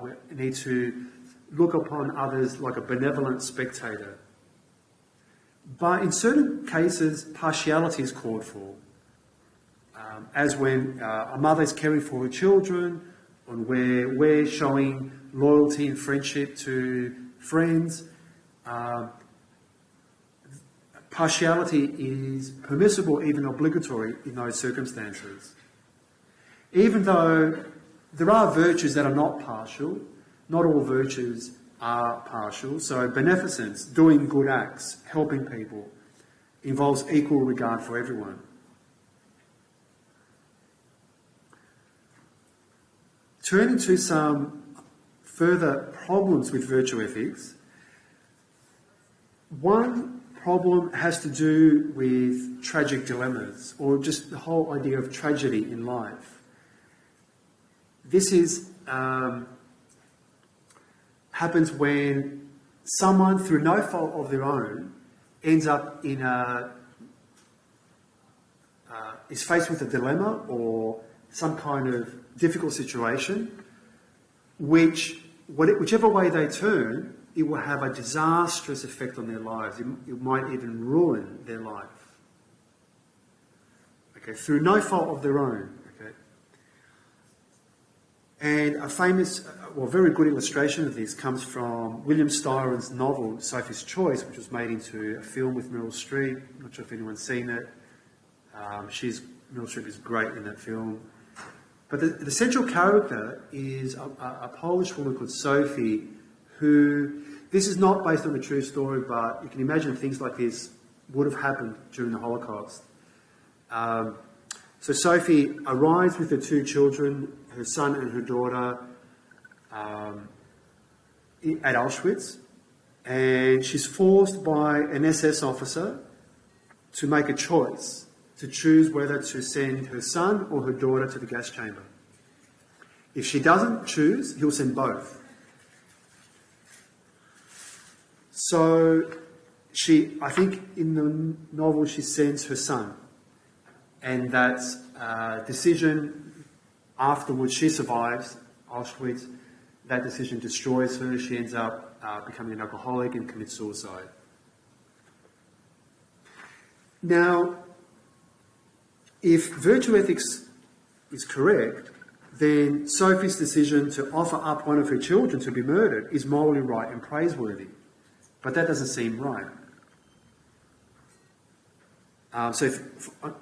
we need to look upon others like a benevolent spectator. But in certain cases, partiality is called for, as when a mother is caring for her children, and where we're showing loyalty and friendship to friends. Partiality is permissible, even obligatory, in those circumstances. Even though there are virtues that are not partial, not all virtues are partial. So beneficence, doing good acts, helping people, involves equal regard for everyone. Turning to some further problems with virtue ethics, one problem has to do with tragic dilemmas, or just the whole idea of tragedy in life. This is happens when someone, through no fault of their own, ends up in is faced with a dilemma or some kind of difficult situation, whichever way they turn, it will have a disastrous effect on their lives. It might even ruin their life. Okay, through no fault of their own. Okay, and a famous, very good illustration of this comes from William Styron's novel Sophie's Choice, which was made into a film with Meryl Streep. I'm not sure if anyone's seen it. Meryl Streep is great in that film. But the central character is a Polish woman called Sophie, who, this is not based on a true story, but you can imagine things like this would have happened during the Holocaust. So Sophie arrives with her two children, her son and her daughter, at Auschwitz, and she's forced by an SS officer to make a choice, to choose whether to send her son or her daughter to the gas chamber. If she doesn't choose, he'll send both. So I think in the novel she sends her son, and that decision afterwards, she survives Auschwitz. That decision destroys her. She ends up becoming an alcoholic and commits suicide. Now, if virtue ethics is correct, then Sophie's decision to offer up one of her children to be murdered is morally right and praiseworthy. But that doesn't seem right. So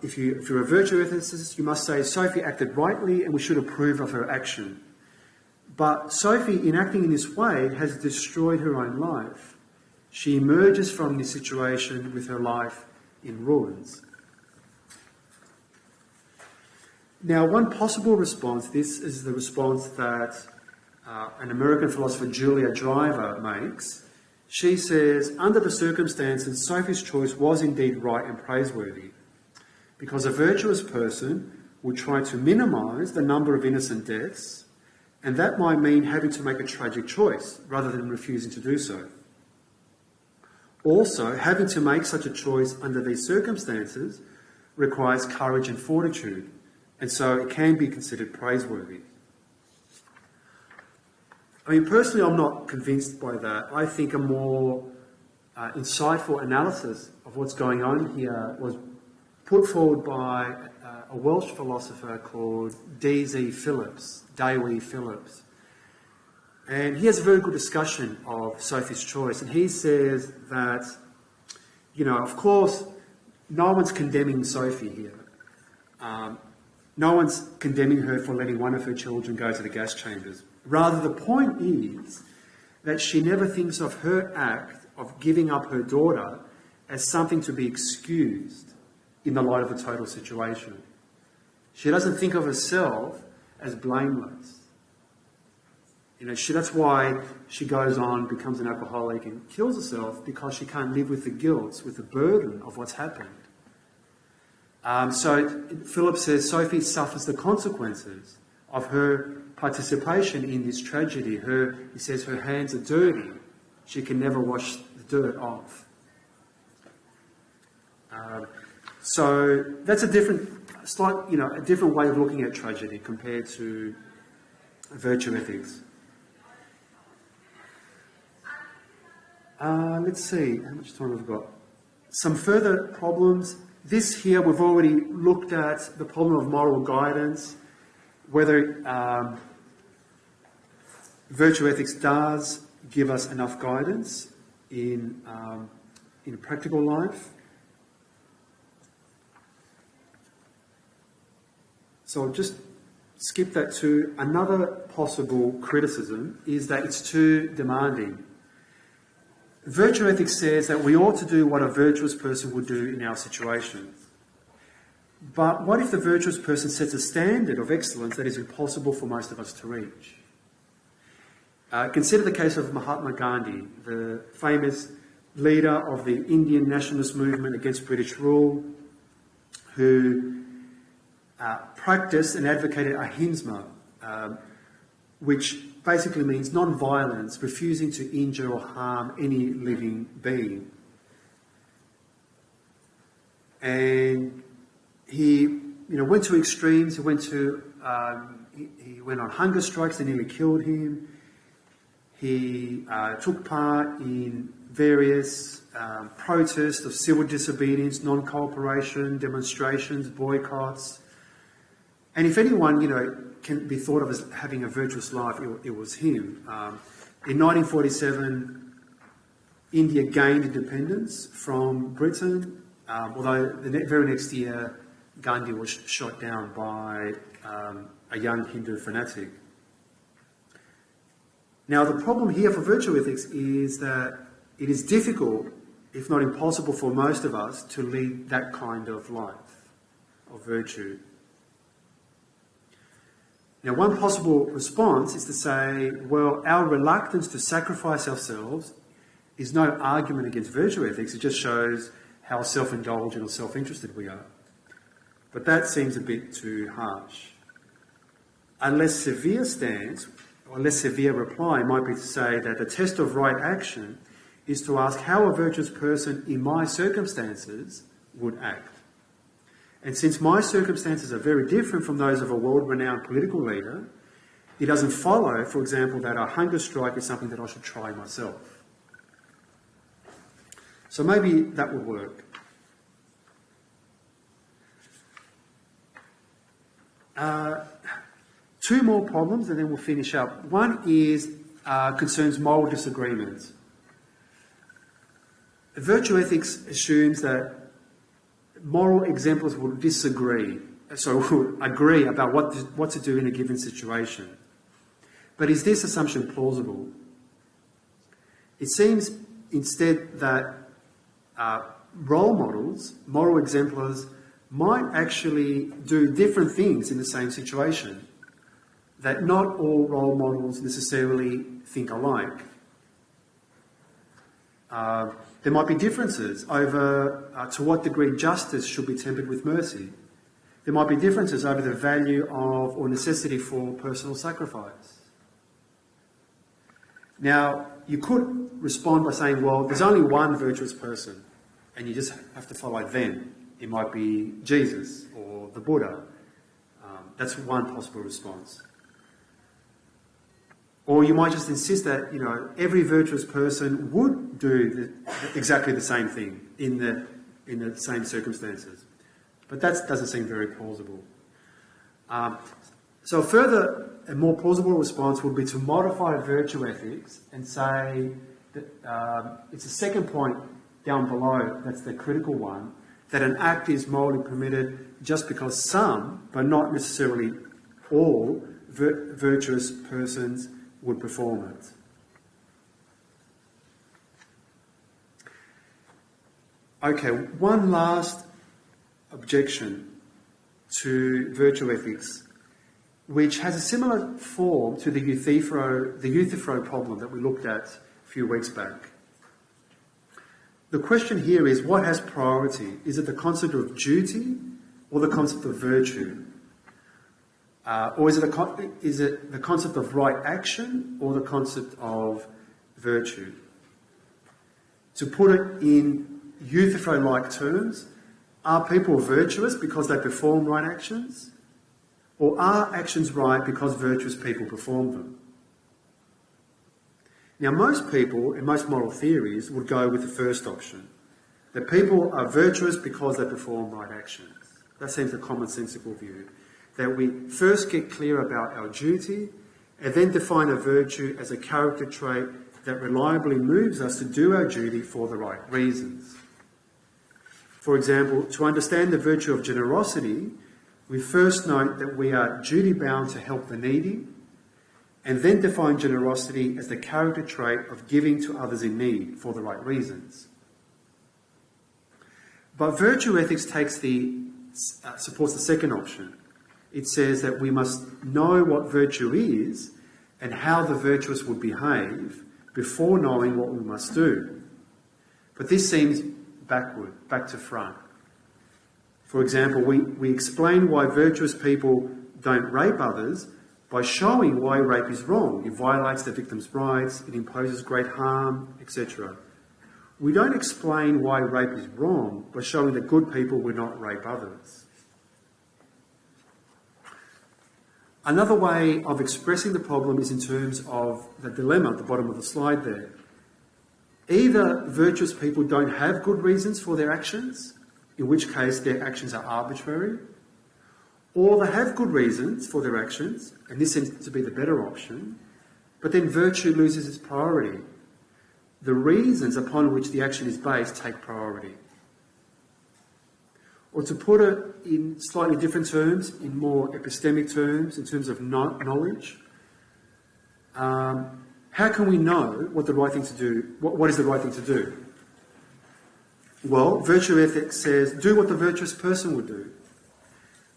if you're a virtue ethicist, you must say Sophie acted rightly and we should approve of her action. But Sophie, in acting in this way, has destroyed her own life. She emerges from this situation with her life in ruins. Now, one possible response, this is the response that an American philosopher, Julia Driver, makes. She says, under the circumstances, Sophie's choice was indeed right and praiseworthy, because a virtuous person would try to minimise the number of innocent deaths, and that might mean having to make a tragic choice rather than refusing to do so. Also, having to make such a choice under these circumstances requires courage and fortitude, and so it can be considered praiseworthy. I mean, personally, I'm not convinced by that. I think a more insightful analysis of what's going on here was put forward by a Welsh philosopher called D.Z. Phillips, Dewi Phillips. And he has a very good discussion of Sophie's choice. And he says that, you know, of course, no one's condemning Sophie here. No one's condemning her for letting one of her children go to the gas chambers. Rather, the point is that she never thinks of her act of giving up her daughter as something to be excused in the light of the total situation. She doesn't think of herself as blameless. You know, that's why she goes on, becomes an alcoholic and kills herself, because she can't live with the guilt, with the burden of what's happened. So Phillips says Sophie suffers the consequences of her participation in this tragedy. He says her hands are dirty. She can never wash the dirt off. So that's a different way of looking at tragedy compared to virtue ethics. Let's see, how much time have we got? Some further problems. This here, we've already looked at the problem of moral guidance, whether virtue ethics does give us enough guidance in practical life. So I'll just skip that too. Another possible criticism is that it's too demanding. Virtue ethics says that we ought to do what a virtuous person would do in our situation. But what if the virtuous person sets a standard of excellence that is impossible for most of us to reach? Consider the case of Mahatma Gandhi, the famous leader of the Indian nationalist movement against British rule, who practiced and advocated ahimsa, which basically means non-violence, refusing to injure or harm any living being. And he, went to extremes. He went on hunger strikes that nearly killed him. He took part in various protests of civil disobedience, non-cooperation, demonstrations, boycotts. And if anyone, can be thought of as having a virtuous life, it was him. In 1947, India gained independence from Britain, although the very next year, Gandhi was shot down by a young Hindu fanatic. Now, the problem here for virtue ethics is that it is difficult, if not impossible, for most of us to lead that kind of life of virtue. Now, one possible response is to say, well, our reluctance to sacrifice ourselves is no argument against virtue ethics. It just shows how self-indulgent or self-interested we are. But that seems a bit too harsh. A less severe stance, or a less severe reply, might be to say that the test of right action is to ask how a virtuous person in my circumstances would act. And since my circumstances are very different from those of a world-renowned political leader, it doesn't follow, for example, that a hunger strike is something that I should try myself. So maybe that would work. Two more problems and then we'll finish up. One is concerns moral disagreements. Virtue ethics assumes that moral exemplars will disagree, so will agree about what to do in a given situation. But is this assumption plausible? It seems instead that role models, moral exemplars, might actually do different things in the same situation, that not all role models necessarily think alike. There might be differences over to what degree justice should be tempered with mercy. There might be differences over the value of or necessity for personal sacrifice. Now, you could respond by saying, well, there's only one virtuous person and you just have to follow them. It might be Jesus or the Buddha. That's one possible response. Or you might just insist that, you know, every virtuous person would do exactly the same thing in the same circumstances. But that doesn't seem very plausible. So a further and more plausible response would be to modify virtue ethics and say that it's the second point down below, that's the critical one, that an act is morally permitted just because some, but not necessarily all, virtuous persons would perform it. Okay, one last objection to virtue ethics, which has a similar form to the Euthyphro problem that we looked at a few weeks back. The question here is, what has priority? Is it the concept of duty or the concept of virtue? Or is it the concept of right action or the concept of virtue? To put it in Euthyphro-like terms, are people virtuous because they perform right actions? Or are actions right because virtuous people perform them? Now, most people in most moral theories would go with the first option, that people are virtuous because they perform right actions. That seems a commonsensical view, that we first get clear about our duty and then define a virtue as a character trait that reliably moves us to do our duty for the right reasons. For example, to understand the virtue of generosity, we first note that we are duty-bound to help the needy, and then define generosity as the character trait of giving to others in need for the right reasons. But virtue ethics supports the second option. It says that we must know what virtue is and how the virtuous would behave before knowing what we must do. But this seems backward, back to front. For example, we explain why virtuous people don't rape others by showing why rape is wrong. It violates the victim's rights, it imposes great harm, etc. We don't explain why rape is wrong by showing that good people would not rape others. Another way of expressing the problem is in terms of the dilemma at the bottom of the slide there. Either virtuous people don't have good reasons for their actions, in which case their actions are arbitrary, or they have good reasons for their actions, and this seems to be the better option, but then virtue loses its priority. The reasons upon which the action is based take priority. Or to put it in slightly different terms, in more epistemic terms, in terms of knowledge, how can we know what the right thing to do? What is the right thing to do? Well, virtue ethics says, do what the virtuous person would do.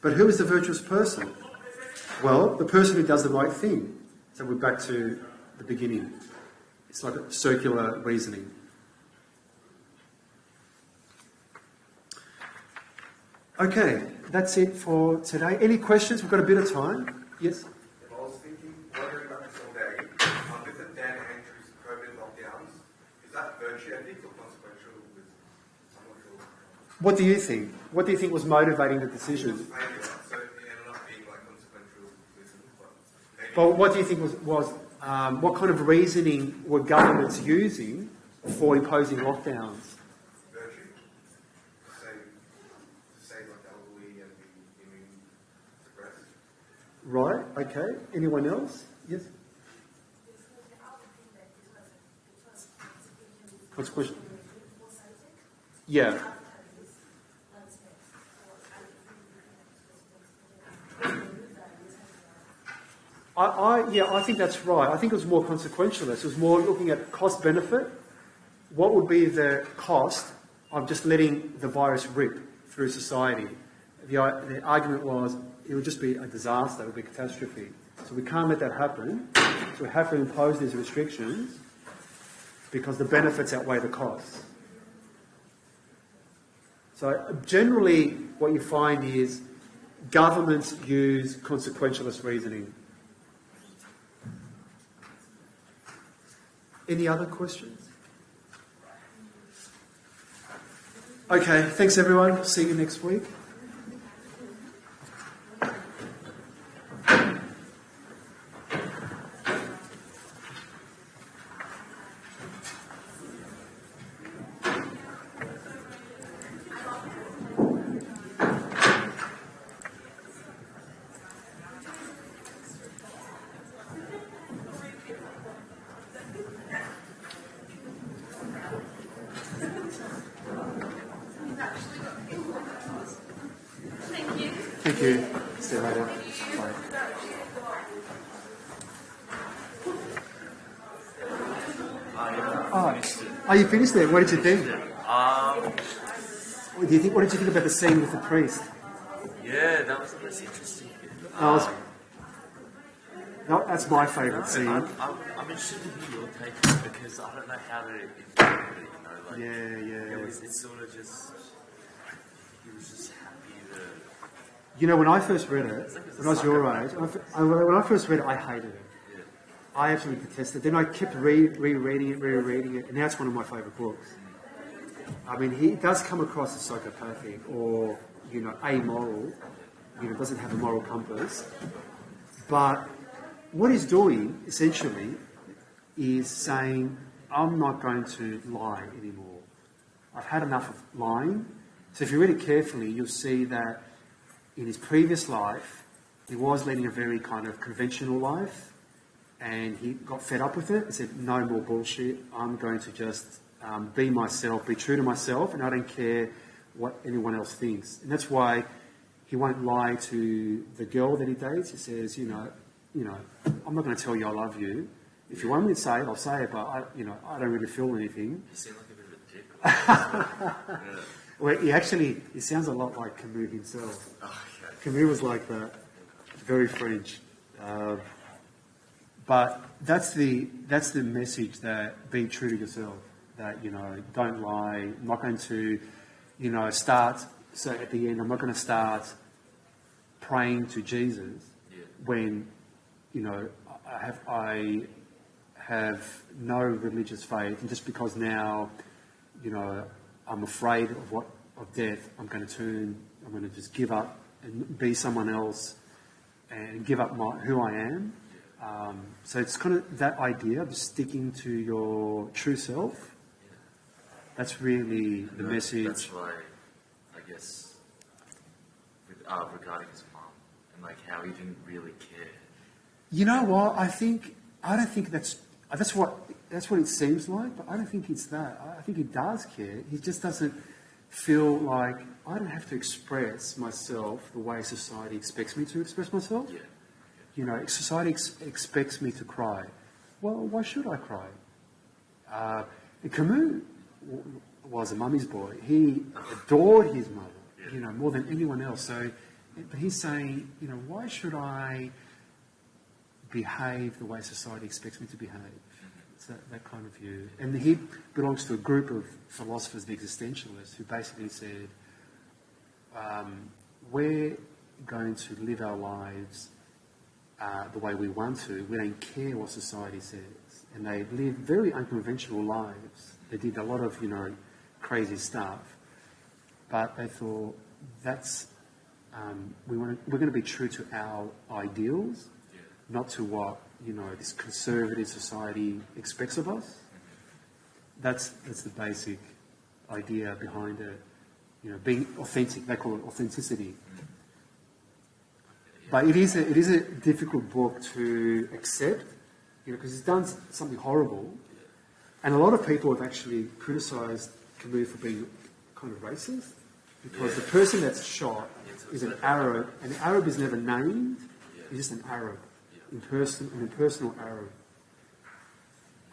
But who is the virtuous person? Well, the person who does the right thing. So we're back to the beginning. It's like a circular reasoning. Okay, that's it for today. Any questions? We've got a bit of time. Yes? I was thinking, wondering about this all day, with the Dan Andrews COVID lockdowns, is that virtue ethics or consequential? I'm not sure. What do you think? What do you think was motivating the decision? It was failure, so it ended up being like consequential reason. But what do you think was what kind of reasoning were governments using for imposing lockdowns? Virtue. To save like elderly and the immune suppressed. Right, okay. Anyone else? Yes? Consequential. Yeah. I think that's right. I think it was more consequentialist. It was more looking at cost-benefit. What would be the cost of just letting the virus rip through society the argument was it would just be a disaster, it would be a catastrophe. So we can't let that happen. So we have to impose these restrictions because the benefits outweigh the costs. So generally what you find is governments use consequentialist reasoning. Any other questions? Okay, thanks everyone. See you next week. Thank you. See you later. Bye. Oh, you finished it? What did you think? What did you think about the scene with the priest? Yeah, that was the most interesting. No, that's my favourite scene. I'm interested to hear your take on it because I don't know how to interpret it, you know, like, it's sort of just, he was just happy to... You know, when I first read it, when I was your age, when I first read it, I hated it. Yeah. I absolutely detested it. Then I kept rereading it, and now it's one of my favourite books. I mean, he does come across as psychopathic or, you know, amoral, you know, doesn't have a moral compass. But what he's doing, essentially, is saying, I'm not going to lie anymore. I've had enough of lying. So if you read it carefully, you'll see that in his previous life, he was leading a very kind of conventional life, and he got fed up with it. He said, no more bullshit. I'm going to just be myself, be true to myself, and I don't care what anyone else thinks. And that's why he won't lie to the girl that he dates. He says, you know, I'm not going to tell you I love you. If you want me to say it, I'll say it, but I don't really feel anything. You seem like a bit of a dick. Yeah. Well, he sounds a lot like Camus himself. Oh, okay. Camus was like that, very French. But that's the message, that be true to yourself. That, you know, don't lie. I'm not going to, you know, start. So at the end, I'm not going to start praying to Jesus when, you know, I have no religious faith, and just because now, you know, I'm afraid of death, I'm going to just give up and be someone else and give up who I am. So it's kind of that idea of sticking to your true self. That's really the message. That's why, I guess, regarding his mum and like how he didn't really care. You know what? I don't think that's what it seems like, but I don't think it's that. I think he does care. He just doesn't feel like I don't have to express myself the way society expects me to express myself. Yeah. You know, society expects me to cry. Well, why should I cry? Camus was a mummy's boy. He adored his mother, you know, more than anyone else. So, but he's saying, you know, why should I behave the way society expects me to behave? It's that kind of view. And he belongs to a group of philosophers, the existentialists, who basically said, we're going to live our lives the way we want to. We don't care what society says. And they lived very unconventional lives. They did a lot of, you know, crazy stuff. But they thought, we're going to be true to our ideals, not to what, you know, this conservative society expects of us. That's the basic idea behind it. You know, being authentic. They call it authenticity. But it is a difficult book to accept, you know, because he's done something horrible, and a lot of people have actually criticised Camus for being kind of racist, because the person that's shot is an Arab, and the Arab is never named. He's just an Arab, an impersonal Arab.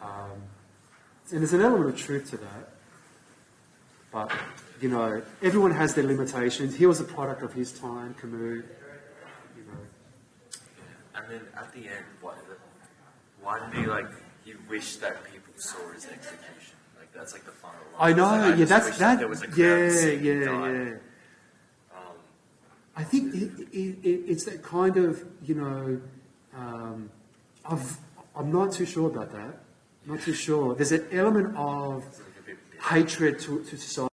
And there's an element of truth to that, but you know, everyone has their limitations. He was a product of his time, Camus. You know. And then at the end, why did he wish that people saw his execution? Like that's like the final line. I know, like, yeah, that's that. There was a crowd to see him yeah. die. I think it's that kind of, you know, I'm not too sure about that. Not too sure. There's an element of hatred to society.